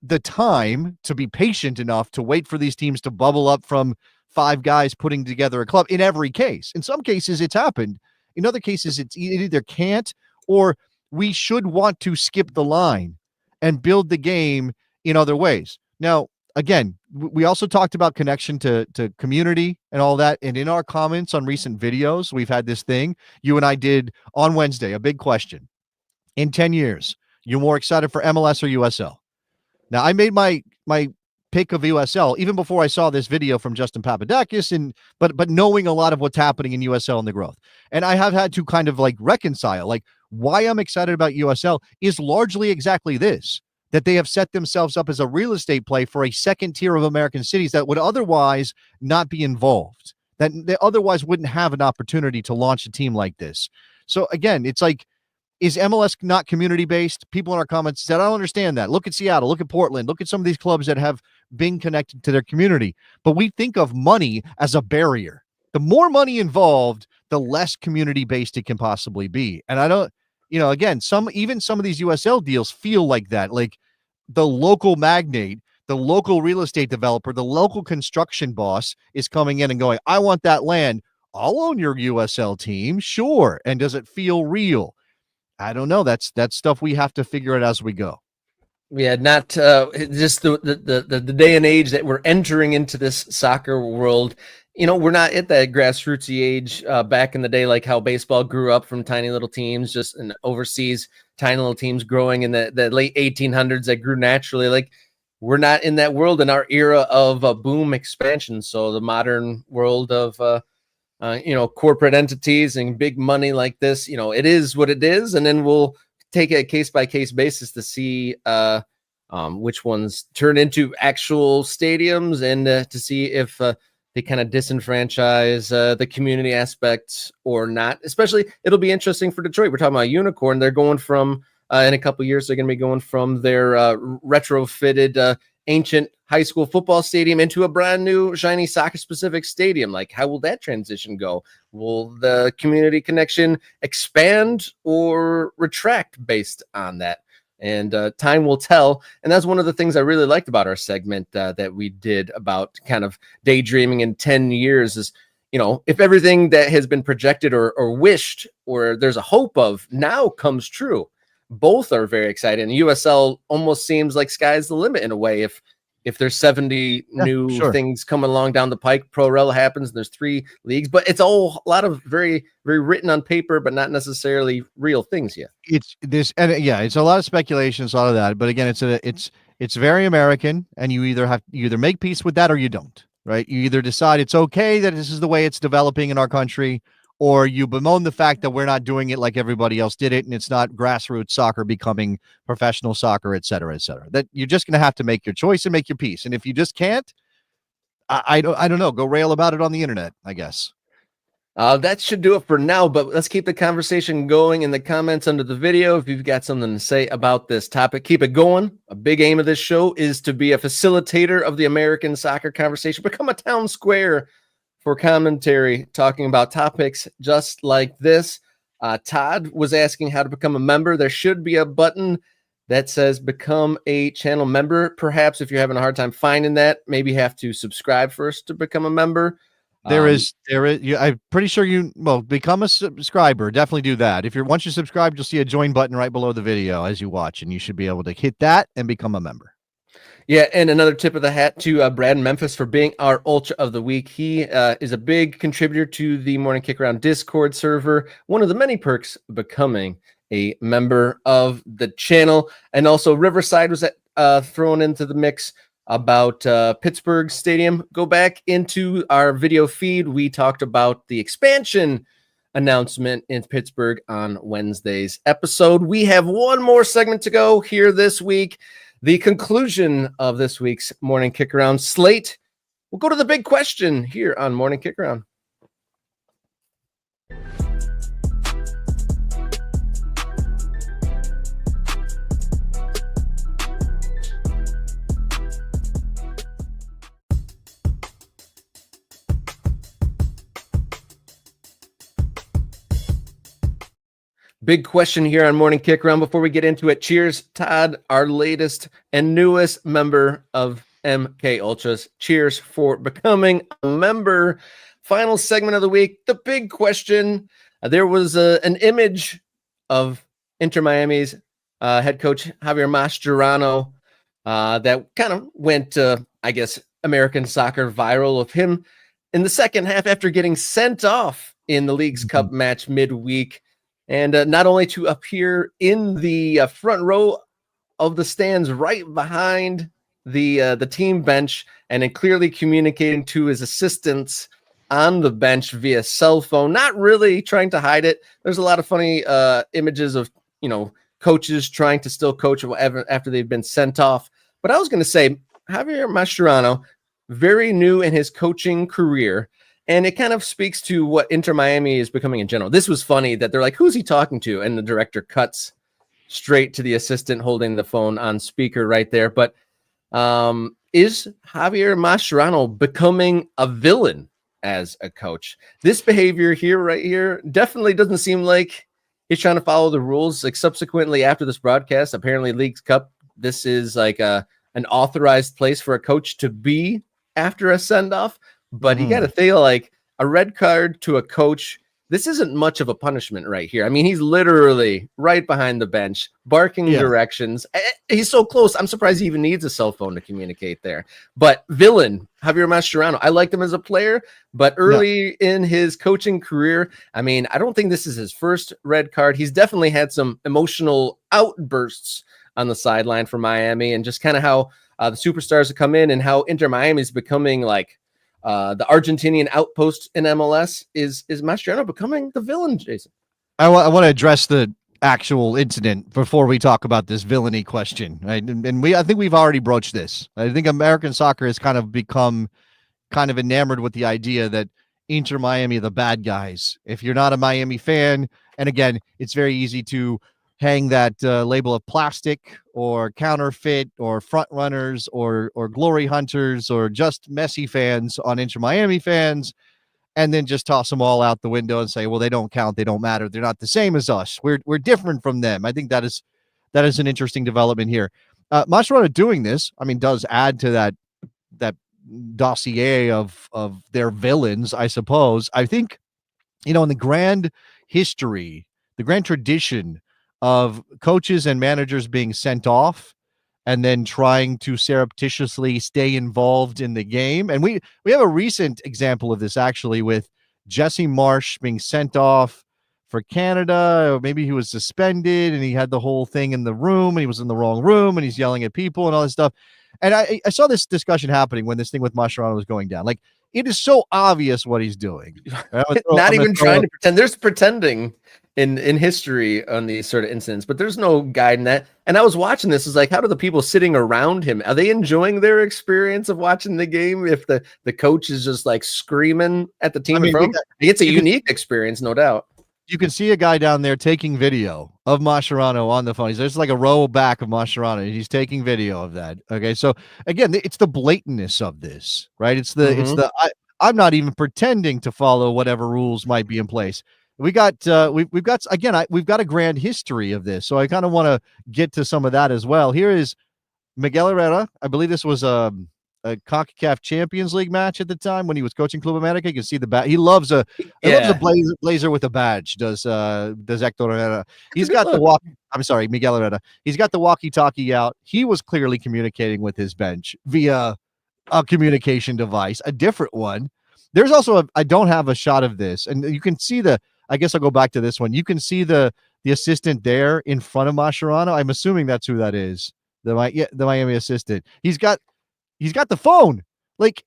the time to be patient enough to wait for these teams to bubble up from 5 guys putting together a club in every case. In some cases, it's happened. In other cases, it either can't, or we should want to skip the line and build the game in other ways. Now, again, we also talked about connection to community and all that. And in our comments on recent videos, we've had this thing you and I did on Wednesday, a big question. In 10 years, you're more excited for MLS or USL? Now, I made my pick of USL even before I saw this video from Justin Papadakis, but knowing a lot of what's happening in USL and the growth. And I have had to kind of like reconcile, like, why I'm excited about USL is largely exactly this, that they have set themselves up as a real estate play for a second tier of American cities that would otherwise not be involved, that they otherwise wouldn't have an opportunity to launch a team like this. So again, it's like, is MLS not community-based? People in our comments said, I don't understand that. Look at Seattle, look at Portland, look at some of these clubs that have been connected to their community. But we think of money as a barrier. The more money involved, the less community-based it can possibly be. And I don't, again, even some of these USL deals feel like that. Like the local magnate, the local real estate developer, the local construction boss is coming in and going, I want that land. I'll own your USL team. Sure. And does it feel real? I don't know. That's stuff we have to figure out as we go. Yeah, not just the day and age that we're entering into this soccer world. We're not at that grassrootsy age back in the day, like how baseball grew up from tiny little teams, just in overseas, tiny little teams growing in the late 1800s that grew naturally. Like, we're not in that world in our era of boom expansion. So the modern world of corporate entities and big money like this, it is what it is. And then we'll take a case by case basis to see which ones turn into actual stadiums and to see if they kind of disenfranchise the community aspects or not. Especially, it'll be interesting for Detroit. We're talking about Unicorn. They're going from, in a couple of years, they're going to be going from their retrofitted ancient high school football stadium into a brand new shiny soccer specific stadium. Like, how will that transition go? Will the community connection expand or retract based on that? And time will tell. And that's one of the things I really liked about our segment that we did about kind of daydreaming in 10 years is, if everything that has been projected or wished or there's a hope of now comes true, both are very exciting. USL almost seems like sky's the limit in a way. If there's 70 new things coming along down the pike, Pro Rel happens, and there's 3 leagues, but it's all a lot of very, very written on paper, but not necessarily real things yet. It's a lot of speculation, a lot of that. But again, it's very American, and you either make peace with that or you don't, right? You either decide it's okay that this is the way it's developing in our country, or you bemoan the fact that we're not doing it like everybody else did it, and it's not grassroots soccer becoming professional soccer, et cetera, et cetera. That you're just going to have to make your choice and make your peace. And if you just can't, I don't know, go rail about it on the internet, I guess. That should do it for now, but let's keep the conversation going in the comments under the video. If you've got something to say about this topic, keep it going. A big aim of this show is to be a facilitator of the American soccer conversation. Become a town square for commentary, talking about topics just like this. Todd was asking how to become a member. There should be a button that says become a channel member. Perhaps if you're having a hard time finding that, maybe you have to subscribe first to become a member. There is. I'm pretty sure become a subscriber. Definitely do that. Once you're subscribed, you'll see a join button right below the video as you watch, and you should be able to hit that and become a member. Yeah, and another tip of the hat to Brad in Memphis for being our Ultra of the Week. He is a big contributor to the Morning Kickaround Discord server. One of the many perks of becoming a member of the channel. And also Riverside was thrown into the mix about Pittsburgh Stadium. Go back into our video feed. We talked about the expansion announcement in Pittsburgh on Wednesday's episode. We have one more segment to go here this week. The conclusion of this week's Morning Kickaround slate. We'll go to the big question here on Morning Kickaround. Big question here on Morning Kickaround. Before we get into it, cheers, Todd, our latest and newest member of MK Ultras. Cheers for becoming a member. Final segment of the week, the big question. There was an image of Inter Miami's head coach Javier Mascherano that kind of went I guess, American soccer viral of him in the second half after getting sent off in the League's Cup match midweek. And not only to appear in the front row of the stands right behind the team bench, and then clearly communicating to his assistants on the bench via cell phone, not really trying to hide it. There's a lot of funny images of, coaches trying to still coach after they've been sent off. But I was going to say, Javier Mascherano, very new in his coaching career, and it kind of speaks to what Inter Miami is becoming in general. This was funny that they're like, who's he talking to? And the director cuts straight to the assistant holding the phone on speaker right there. But is Javier Mascherano becoming a villain as a coach? This behavior here, right here, definitely doesn't seem like he's trying to follow the rules. Like subsequently after this broadcast, apparently Leagues Cup, this is like an authorized place for a coach to be after a send-off. But you got to feel like a red card to a coach. This isn't much of a punishment right here. I mean, he's literally right behind the bench, barking directions. He's so close. I'm surprised he even needs a cell phone to communicate there. But villain, Javier Mascherano, I liked him as a player, but early in his coaching career, I mean, I don't think this is his first red card. He's definitely had some emotional outbursts on the sideline for Miami, and just kind of how the superstars have come in and how Inter Miami is becoming like the Argentinian outpost in MLS. Is Mascherano becoming the villain, Jason? I want to address the actual incident before we talk about this villainy question. Right? And I think we've already broached this. I think American soccer has kind of become kind of enamored with the idea that Inter Miami are the bad guys. If you're not a Miami fan, and again, it's very easy to hang that label of plastic or counterfeit or front runners or glory hunters or just Messi fans on Inter Miami fans, and then just toss them all out the window and say, well, they don't count, they don't matter, they're not the same as us, we're different from them. I think that is an interesting development here. Mascherano doing this, I mean, does add to that dossier of their villains, I suppose. I think, in the grand history, the grand tradition of coaches and managers being sent off and then trying to surreptitiously stay involved in the game. And we have a recent example of this, actually, with Jesse Marsch being sent off for Canada, or maybe he was suspended and he had the whole thing in the room and he was in the wrong room and he's yelling at people and all this stuff. And I saw this discussion happening when this thing with Mascherano was going down. Like, it is so obvious what he's doing. Not even trying to pretend. There's pretending in history on these sort of incidents, but there's no guide in that. And I was watching this, is like, how do the people sitting around him, are they enjoying their experience of watching the game if the coach is just like screaming at the team in front? It's a unique experience, no doubt. You can see a guy down there taking video of Mascherano on the phone. There's like a row back of Mascherano. He's taking video of that. Okay. So again, it's the blatantness of this, right? It's I'm not even pretending to follow whatever rules might be in place. We've got a grand history of this. So I kind of want to get to some of that as well. Here is Miguel Herrera. I believe this was a CONCACAF Champions League match at the time when he was coaching Club America. You can see the badge. He loves a blazer with a badge. Does Hector Herrera? He's got the walk. I'm sorry, Miguel Herrera. He's got the walkie-talkie out. He was clearly communicating with his bench via a communication device, a different one. There's also I don't have a shot of this, and you can see I guess I'll go back to this one. You can see the assistant there in front of Mascherano. I'm assuming that's who that is. The Miami assistant. He's got the phone. Like,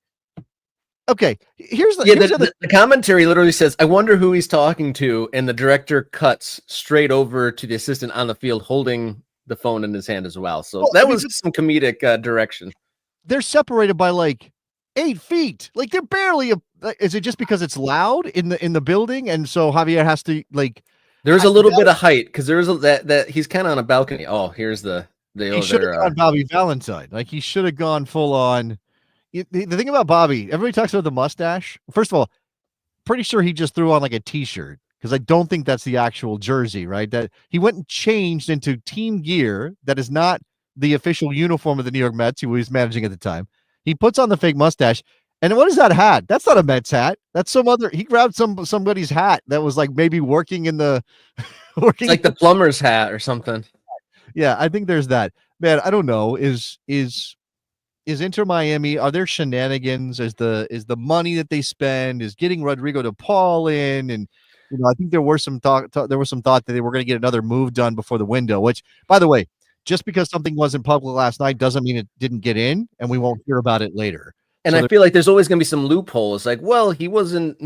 okay, here's the commentary literally says, I wonder who he's talking to, and the director cuts straight over to the assistant on the field holding the phone in his hand as well. So that was some comedic direction. They're separated by like 8 feet. Like, they're barely is it just because it's loud in the building, and so Javier has to like? There's a little bit of height because there's that he's kind of on a balcony. Oh, here's he should have gone Bobby Valentine. Like, he should have gone full on. The thing about Bobby, everybody talks about the mustache. First of all, pretty sure he just threw on like a t-shirt, because I don't think that's the actual jersey, right? That he went and changed into team gear that is not the official uniform of the New York Mets, who he was managing at the time. He puts on the fake mustache. And what is that hat? That's not a Mets hat. That's he grabbed somebody's hat that was like maybe working in the like the plumber's hat or something. Yeah, I think there's that. Man, I don't know. Is is Inter Miami, are there shenanigans? Is the money that they spend, is getting Rodrigo de Paul in, and I think there was some thought that they were going to get another move done before the window, which, by the way, just because something wasn't public last night doesn't mean it didn't get in, and we won't hear about it later. And I feel like there's always going to be some loopholes. Like, well, he wasn't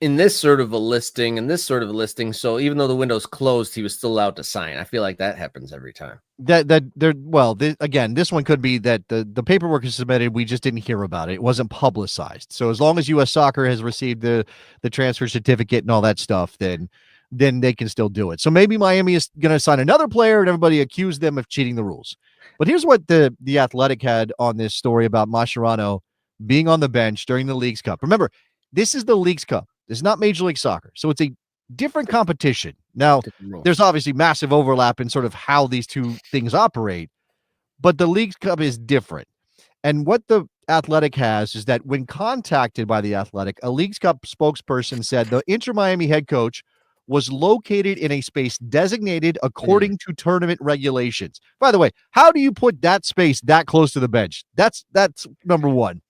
in this sort of a listing and this sort of a listing. So even though the window's closed, he was still allowed to sign. I feel like that happens every time. Again, this one could be that the paperwork is submitted. We just didn't hear about it. It wasn't publicized. So as long as U.S. Soccer has received the transfer certificate and all that stuff, then they can still do it. So maybe Miami is going to sign another player and everybody accuse them of cheating the rules. But here's what the Athletic had on this story about Mascherano being on the bench during the Leagues Cup. Remember, this is the Leagues Cup. This is not Major League Soccer. So it's a different competition. Now, there's obviously massive overlap in sort of how these two things operate, but the Leagues Cup is different. And what the Athletic has is that when contacted by the Athletic, a Leagues Cup spokesperson said the Inter Miami head coach was located in a space designated according to tournament regulations. By the way, how do you put that space that close to the bench? That's number one.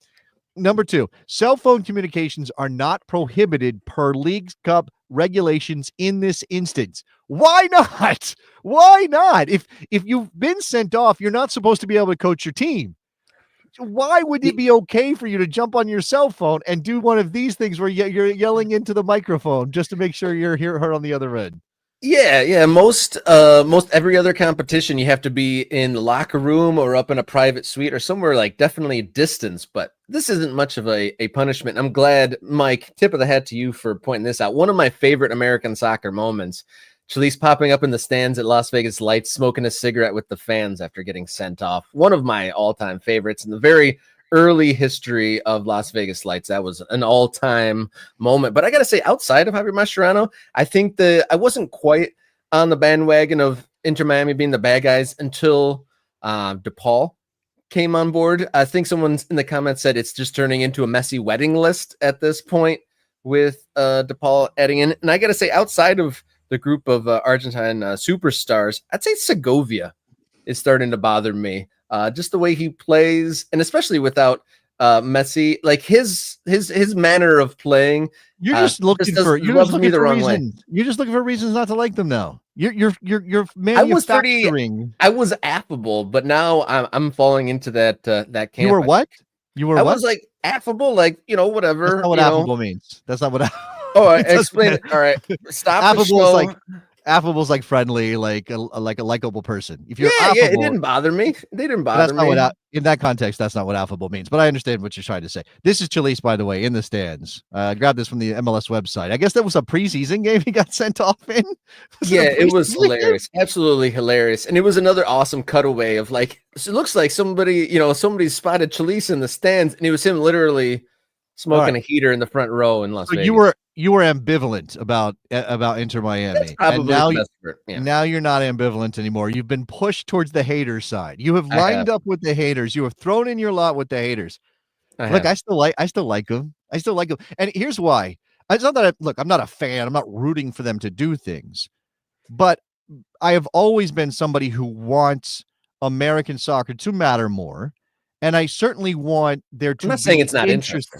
Number two, cell phone communications are not prohibited per Leagues Cup regulations in this instance. Why not? Why not? If you've been sent off, you're not supposed to be able to coach your team. Why would it be okay for you to jump on your cell phone and do one of these things where you're yelling into the microphone just to make sure you're heard on the other end? Yeah. Most every other competition, you have to be in the locker room or up in a private suite or somewhere like definitely distance. But this isn't much of a punishment. I'm glad, Mike, tip of the hat to you for pointing this out. One of my favorite American soccer moments, Chalise popping up in the stands at Las Vegas Lights, smoking a cigarette with the fans after getting sent off. One of my all-time favorites in the very early history of Las Vegas Lights. That was an all-time moment. But I got to say, outside of Javier Mascherano, I think I wasn't quite on the bandwagon of Inter Miami being the bad guys until DePaul came on board. I think someone in the comments said it's just turning into a messy wedding list at this point with DePaul adding in. And I got to say, outside of the group of Argentine superstars, I'd say Segovia is starting to bother me. Just the way he plays, and especially without Messi, like his manner of playing. You're just looking for reasons. You're just looking for reasons not to like them now. You're manufacturing. I was affable, but now I'm falling into that camp. You were what? I was like affable, like whatever. That's not what affable means. That's not what. Oh, explain it. All right, stop. Affable's like friendly, like a likable person. If you're affable, it didn't bother me. They didn't bother me. In that context, that's not what affable means. But I understand what you're trying to say. This is Chalise, by the way, in the stands. Grab this from the MLS website. I guess that was a preseason game he got sent off in. It was hilarious, absolutely hilarious, and it was another awesome cutaway of like. So it looks like somebody spotted Chalise in the stands, and it was him literally smoking a heater in the front row in Las Vegas. You were ambivalent about Inter Miami, and now you're not ambivalent anymore. You've been pushed towards the hater side. You have lined up with the haters. You have thrown in your lot with the haters. I still like them. And here's why. It's not that I'm not a fan. I'm not rooting for them to do things, but I have always been somebody who wants American soccer to matter more, and I certainly want there to. I'm not saying it's not interesting.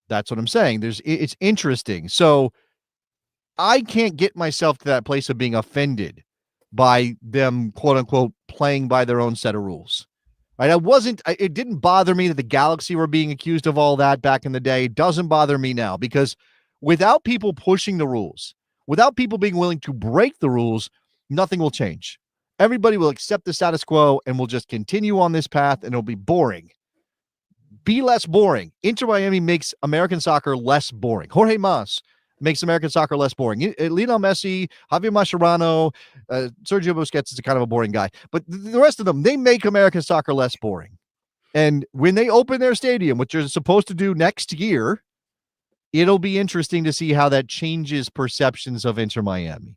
That's what I'm saying. It's interesting. So I can't get myself to that place of being offended by them, quote unquote, playing by their own set of rules. Right? It didn't bother me that the Galaxy were being accused of all that back in the day. It doesn't bother me now, because without people pushing the rules, without people being willing to break the rules, nothing will change. Everybody will accept the status quo and will just continue on this path, and it'll be boring. Be less boring. Inter Miami makes American soccer less boring. Jorge Mas makes American soccer less boring. Lionel Messi, Javier Mascherano, Sergio Busquets is a kind of a boring guy. But the rest of them, they make American soccer less boring. And when they open their stadium, which they're supposed to do next year, it'll be interesting to see how that changes perceptions of Inter Miami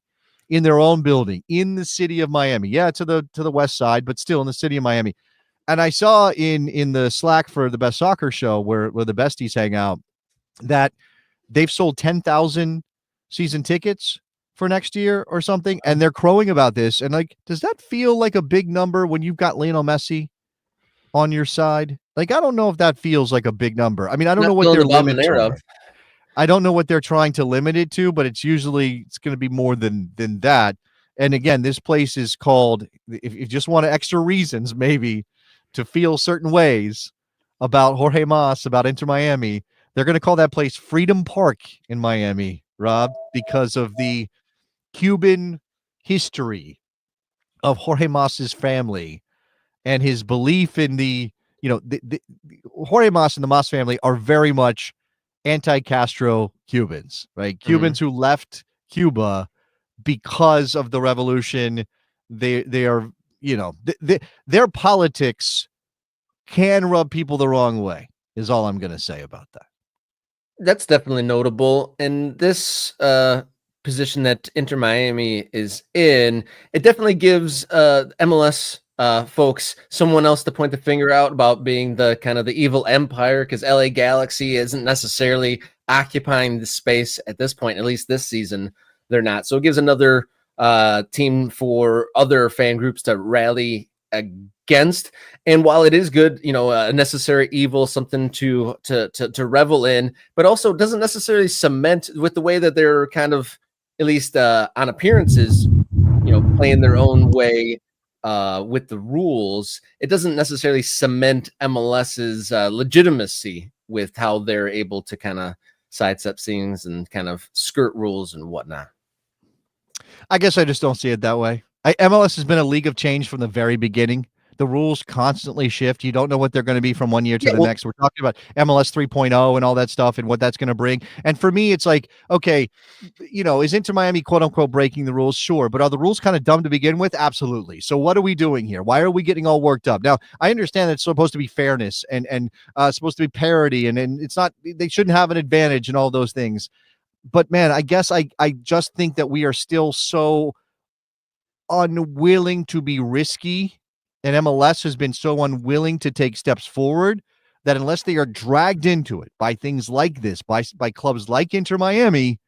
in their own building, in the city of Miami. Yeah, to the west side, but still in the city of Miami. And I saw in the Slack for the Best Soccer Show, where the besties hang out, that they've sold 10,000 season tickets for next year or something, and they're crowing about this. And like, does that feel like a big number when you've got Lionel Messi on your side. Like, I don't know if that feels like a big number. I mean, I don't Not know what feeling their the bottom limits thereof. are. I don't know what they're trying to limit it to, but it's going to be more than that. And again, this place is called, if you just want extra reasons maybe to feel certain ways about Jorge Mas, about Inter Miami, they're going to call that place Freedom Park in Miami, Rob, because of the Cuban history of Jorge Mas's family and his belief in the Jorge Mas and the Mas family are very much anti-Castro Cubans, right? Cubans who left Cuba because of the revolution. They are, their politics can rub people the wrong way, is all I'm going to say about that. That's definitely notable. And this position that Inter Miami is in, it definitely gives MLS folks someone else to point the finger out about being the kind of the evil empire, because LA Galaxy isn't necessarily occupying the space at this point, at least this season they're not. So it gives another team for other fan groups to rally against. And while it is good, a necessary evil, something to revel in, but also doesn't necessarily cement with the way that they're kind of, at least on appearances, playing their own way with the rules. It doesn't necessarily cement MLS's legitimacy with how they're able to kind of sidestep things and kind of skirt rules and whatnot. I guess I just don't see it that way. MLS has been a league of change from the very beginning. The rules constantly shift. You don't know what they're going to be from one year to the next. We're talking about MLS 3.0 and all that stuff and what that's going to bring. And for me, it's like, okay, is Inter Miami quote unquote breaking the rules? Sure. But are the rules kind of dumb to begin with? Absolutely. So what are we doing here? Why are we getting all worked up? Now, I understand that it's supposed to be fairness and supposed to be parity, and it's not, they shouldn't have an advantage and all those things. But man, I guess I just think that we are still so unwilling to be risky, and MLS has been so unwilling to take steps forward that unless they are dragged into it by things like this, by clubs like Inter Miami,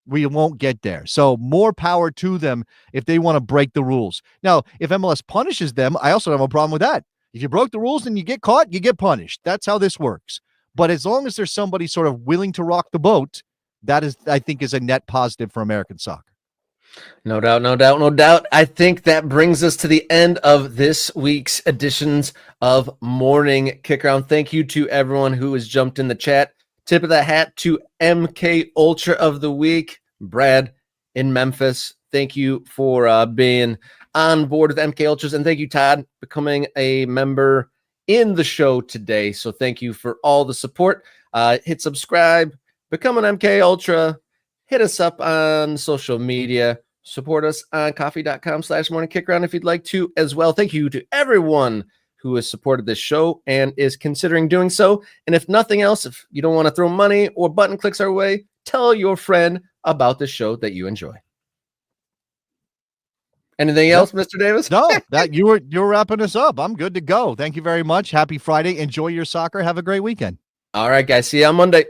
we won't get there. So more power to them if they want to break the rules. Now, if MLS punishes them, I also don't have a problem with that. If you broke the rules and you get caught, you get punished. That's how this works. But as long as there's somebody sort of willing to rock the boat, that is, I think, is a net positive for American soccer. No doubt, no doubt, no doubt. I think that brings us to the end of this week's editions of Morning Kickaround. Thank you to everyone who has jumped in the chat. Tip of the hat to MK Ultra of the Week, Brad in Memphis. Thank you for being on board with MK Ultras, and thank you, Todd, becoming a member in the show today. So thank you for all the support. Hit subscribe, become an MK Ultra. Hit us up on social media. Support us on coffee.com/morningkickaround if you'd like to as well. Thank you to everyone who has supported this show and is considering doing so. And if nothing else, if you don't want to throw money or button clicks our way, tell your friend about the show that you enjoy. Anything else, Mr. Davis? No, that you're wrapping us up. I'm good to go. Thank you very much. Happy Friday. Enjoy your soccer. Have a great weekend. All right, guys. See you on Monday.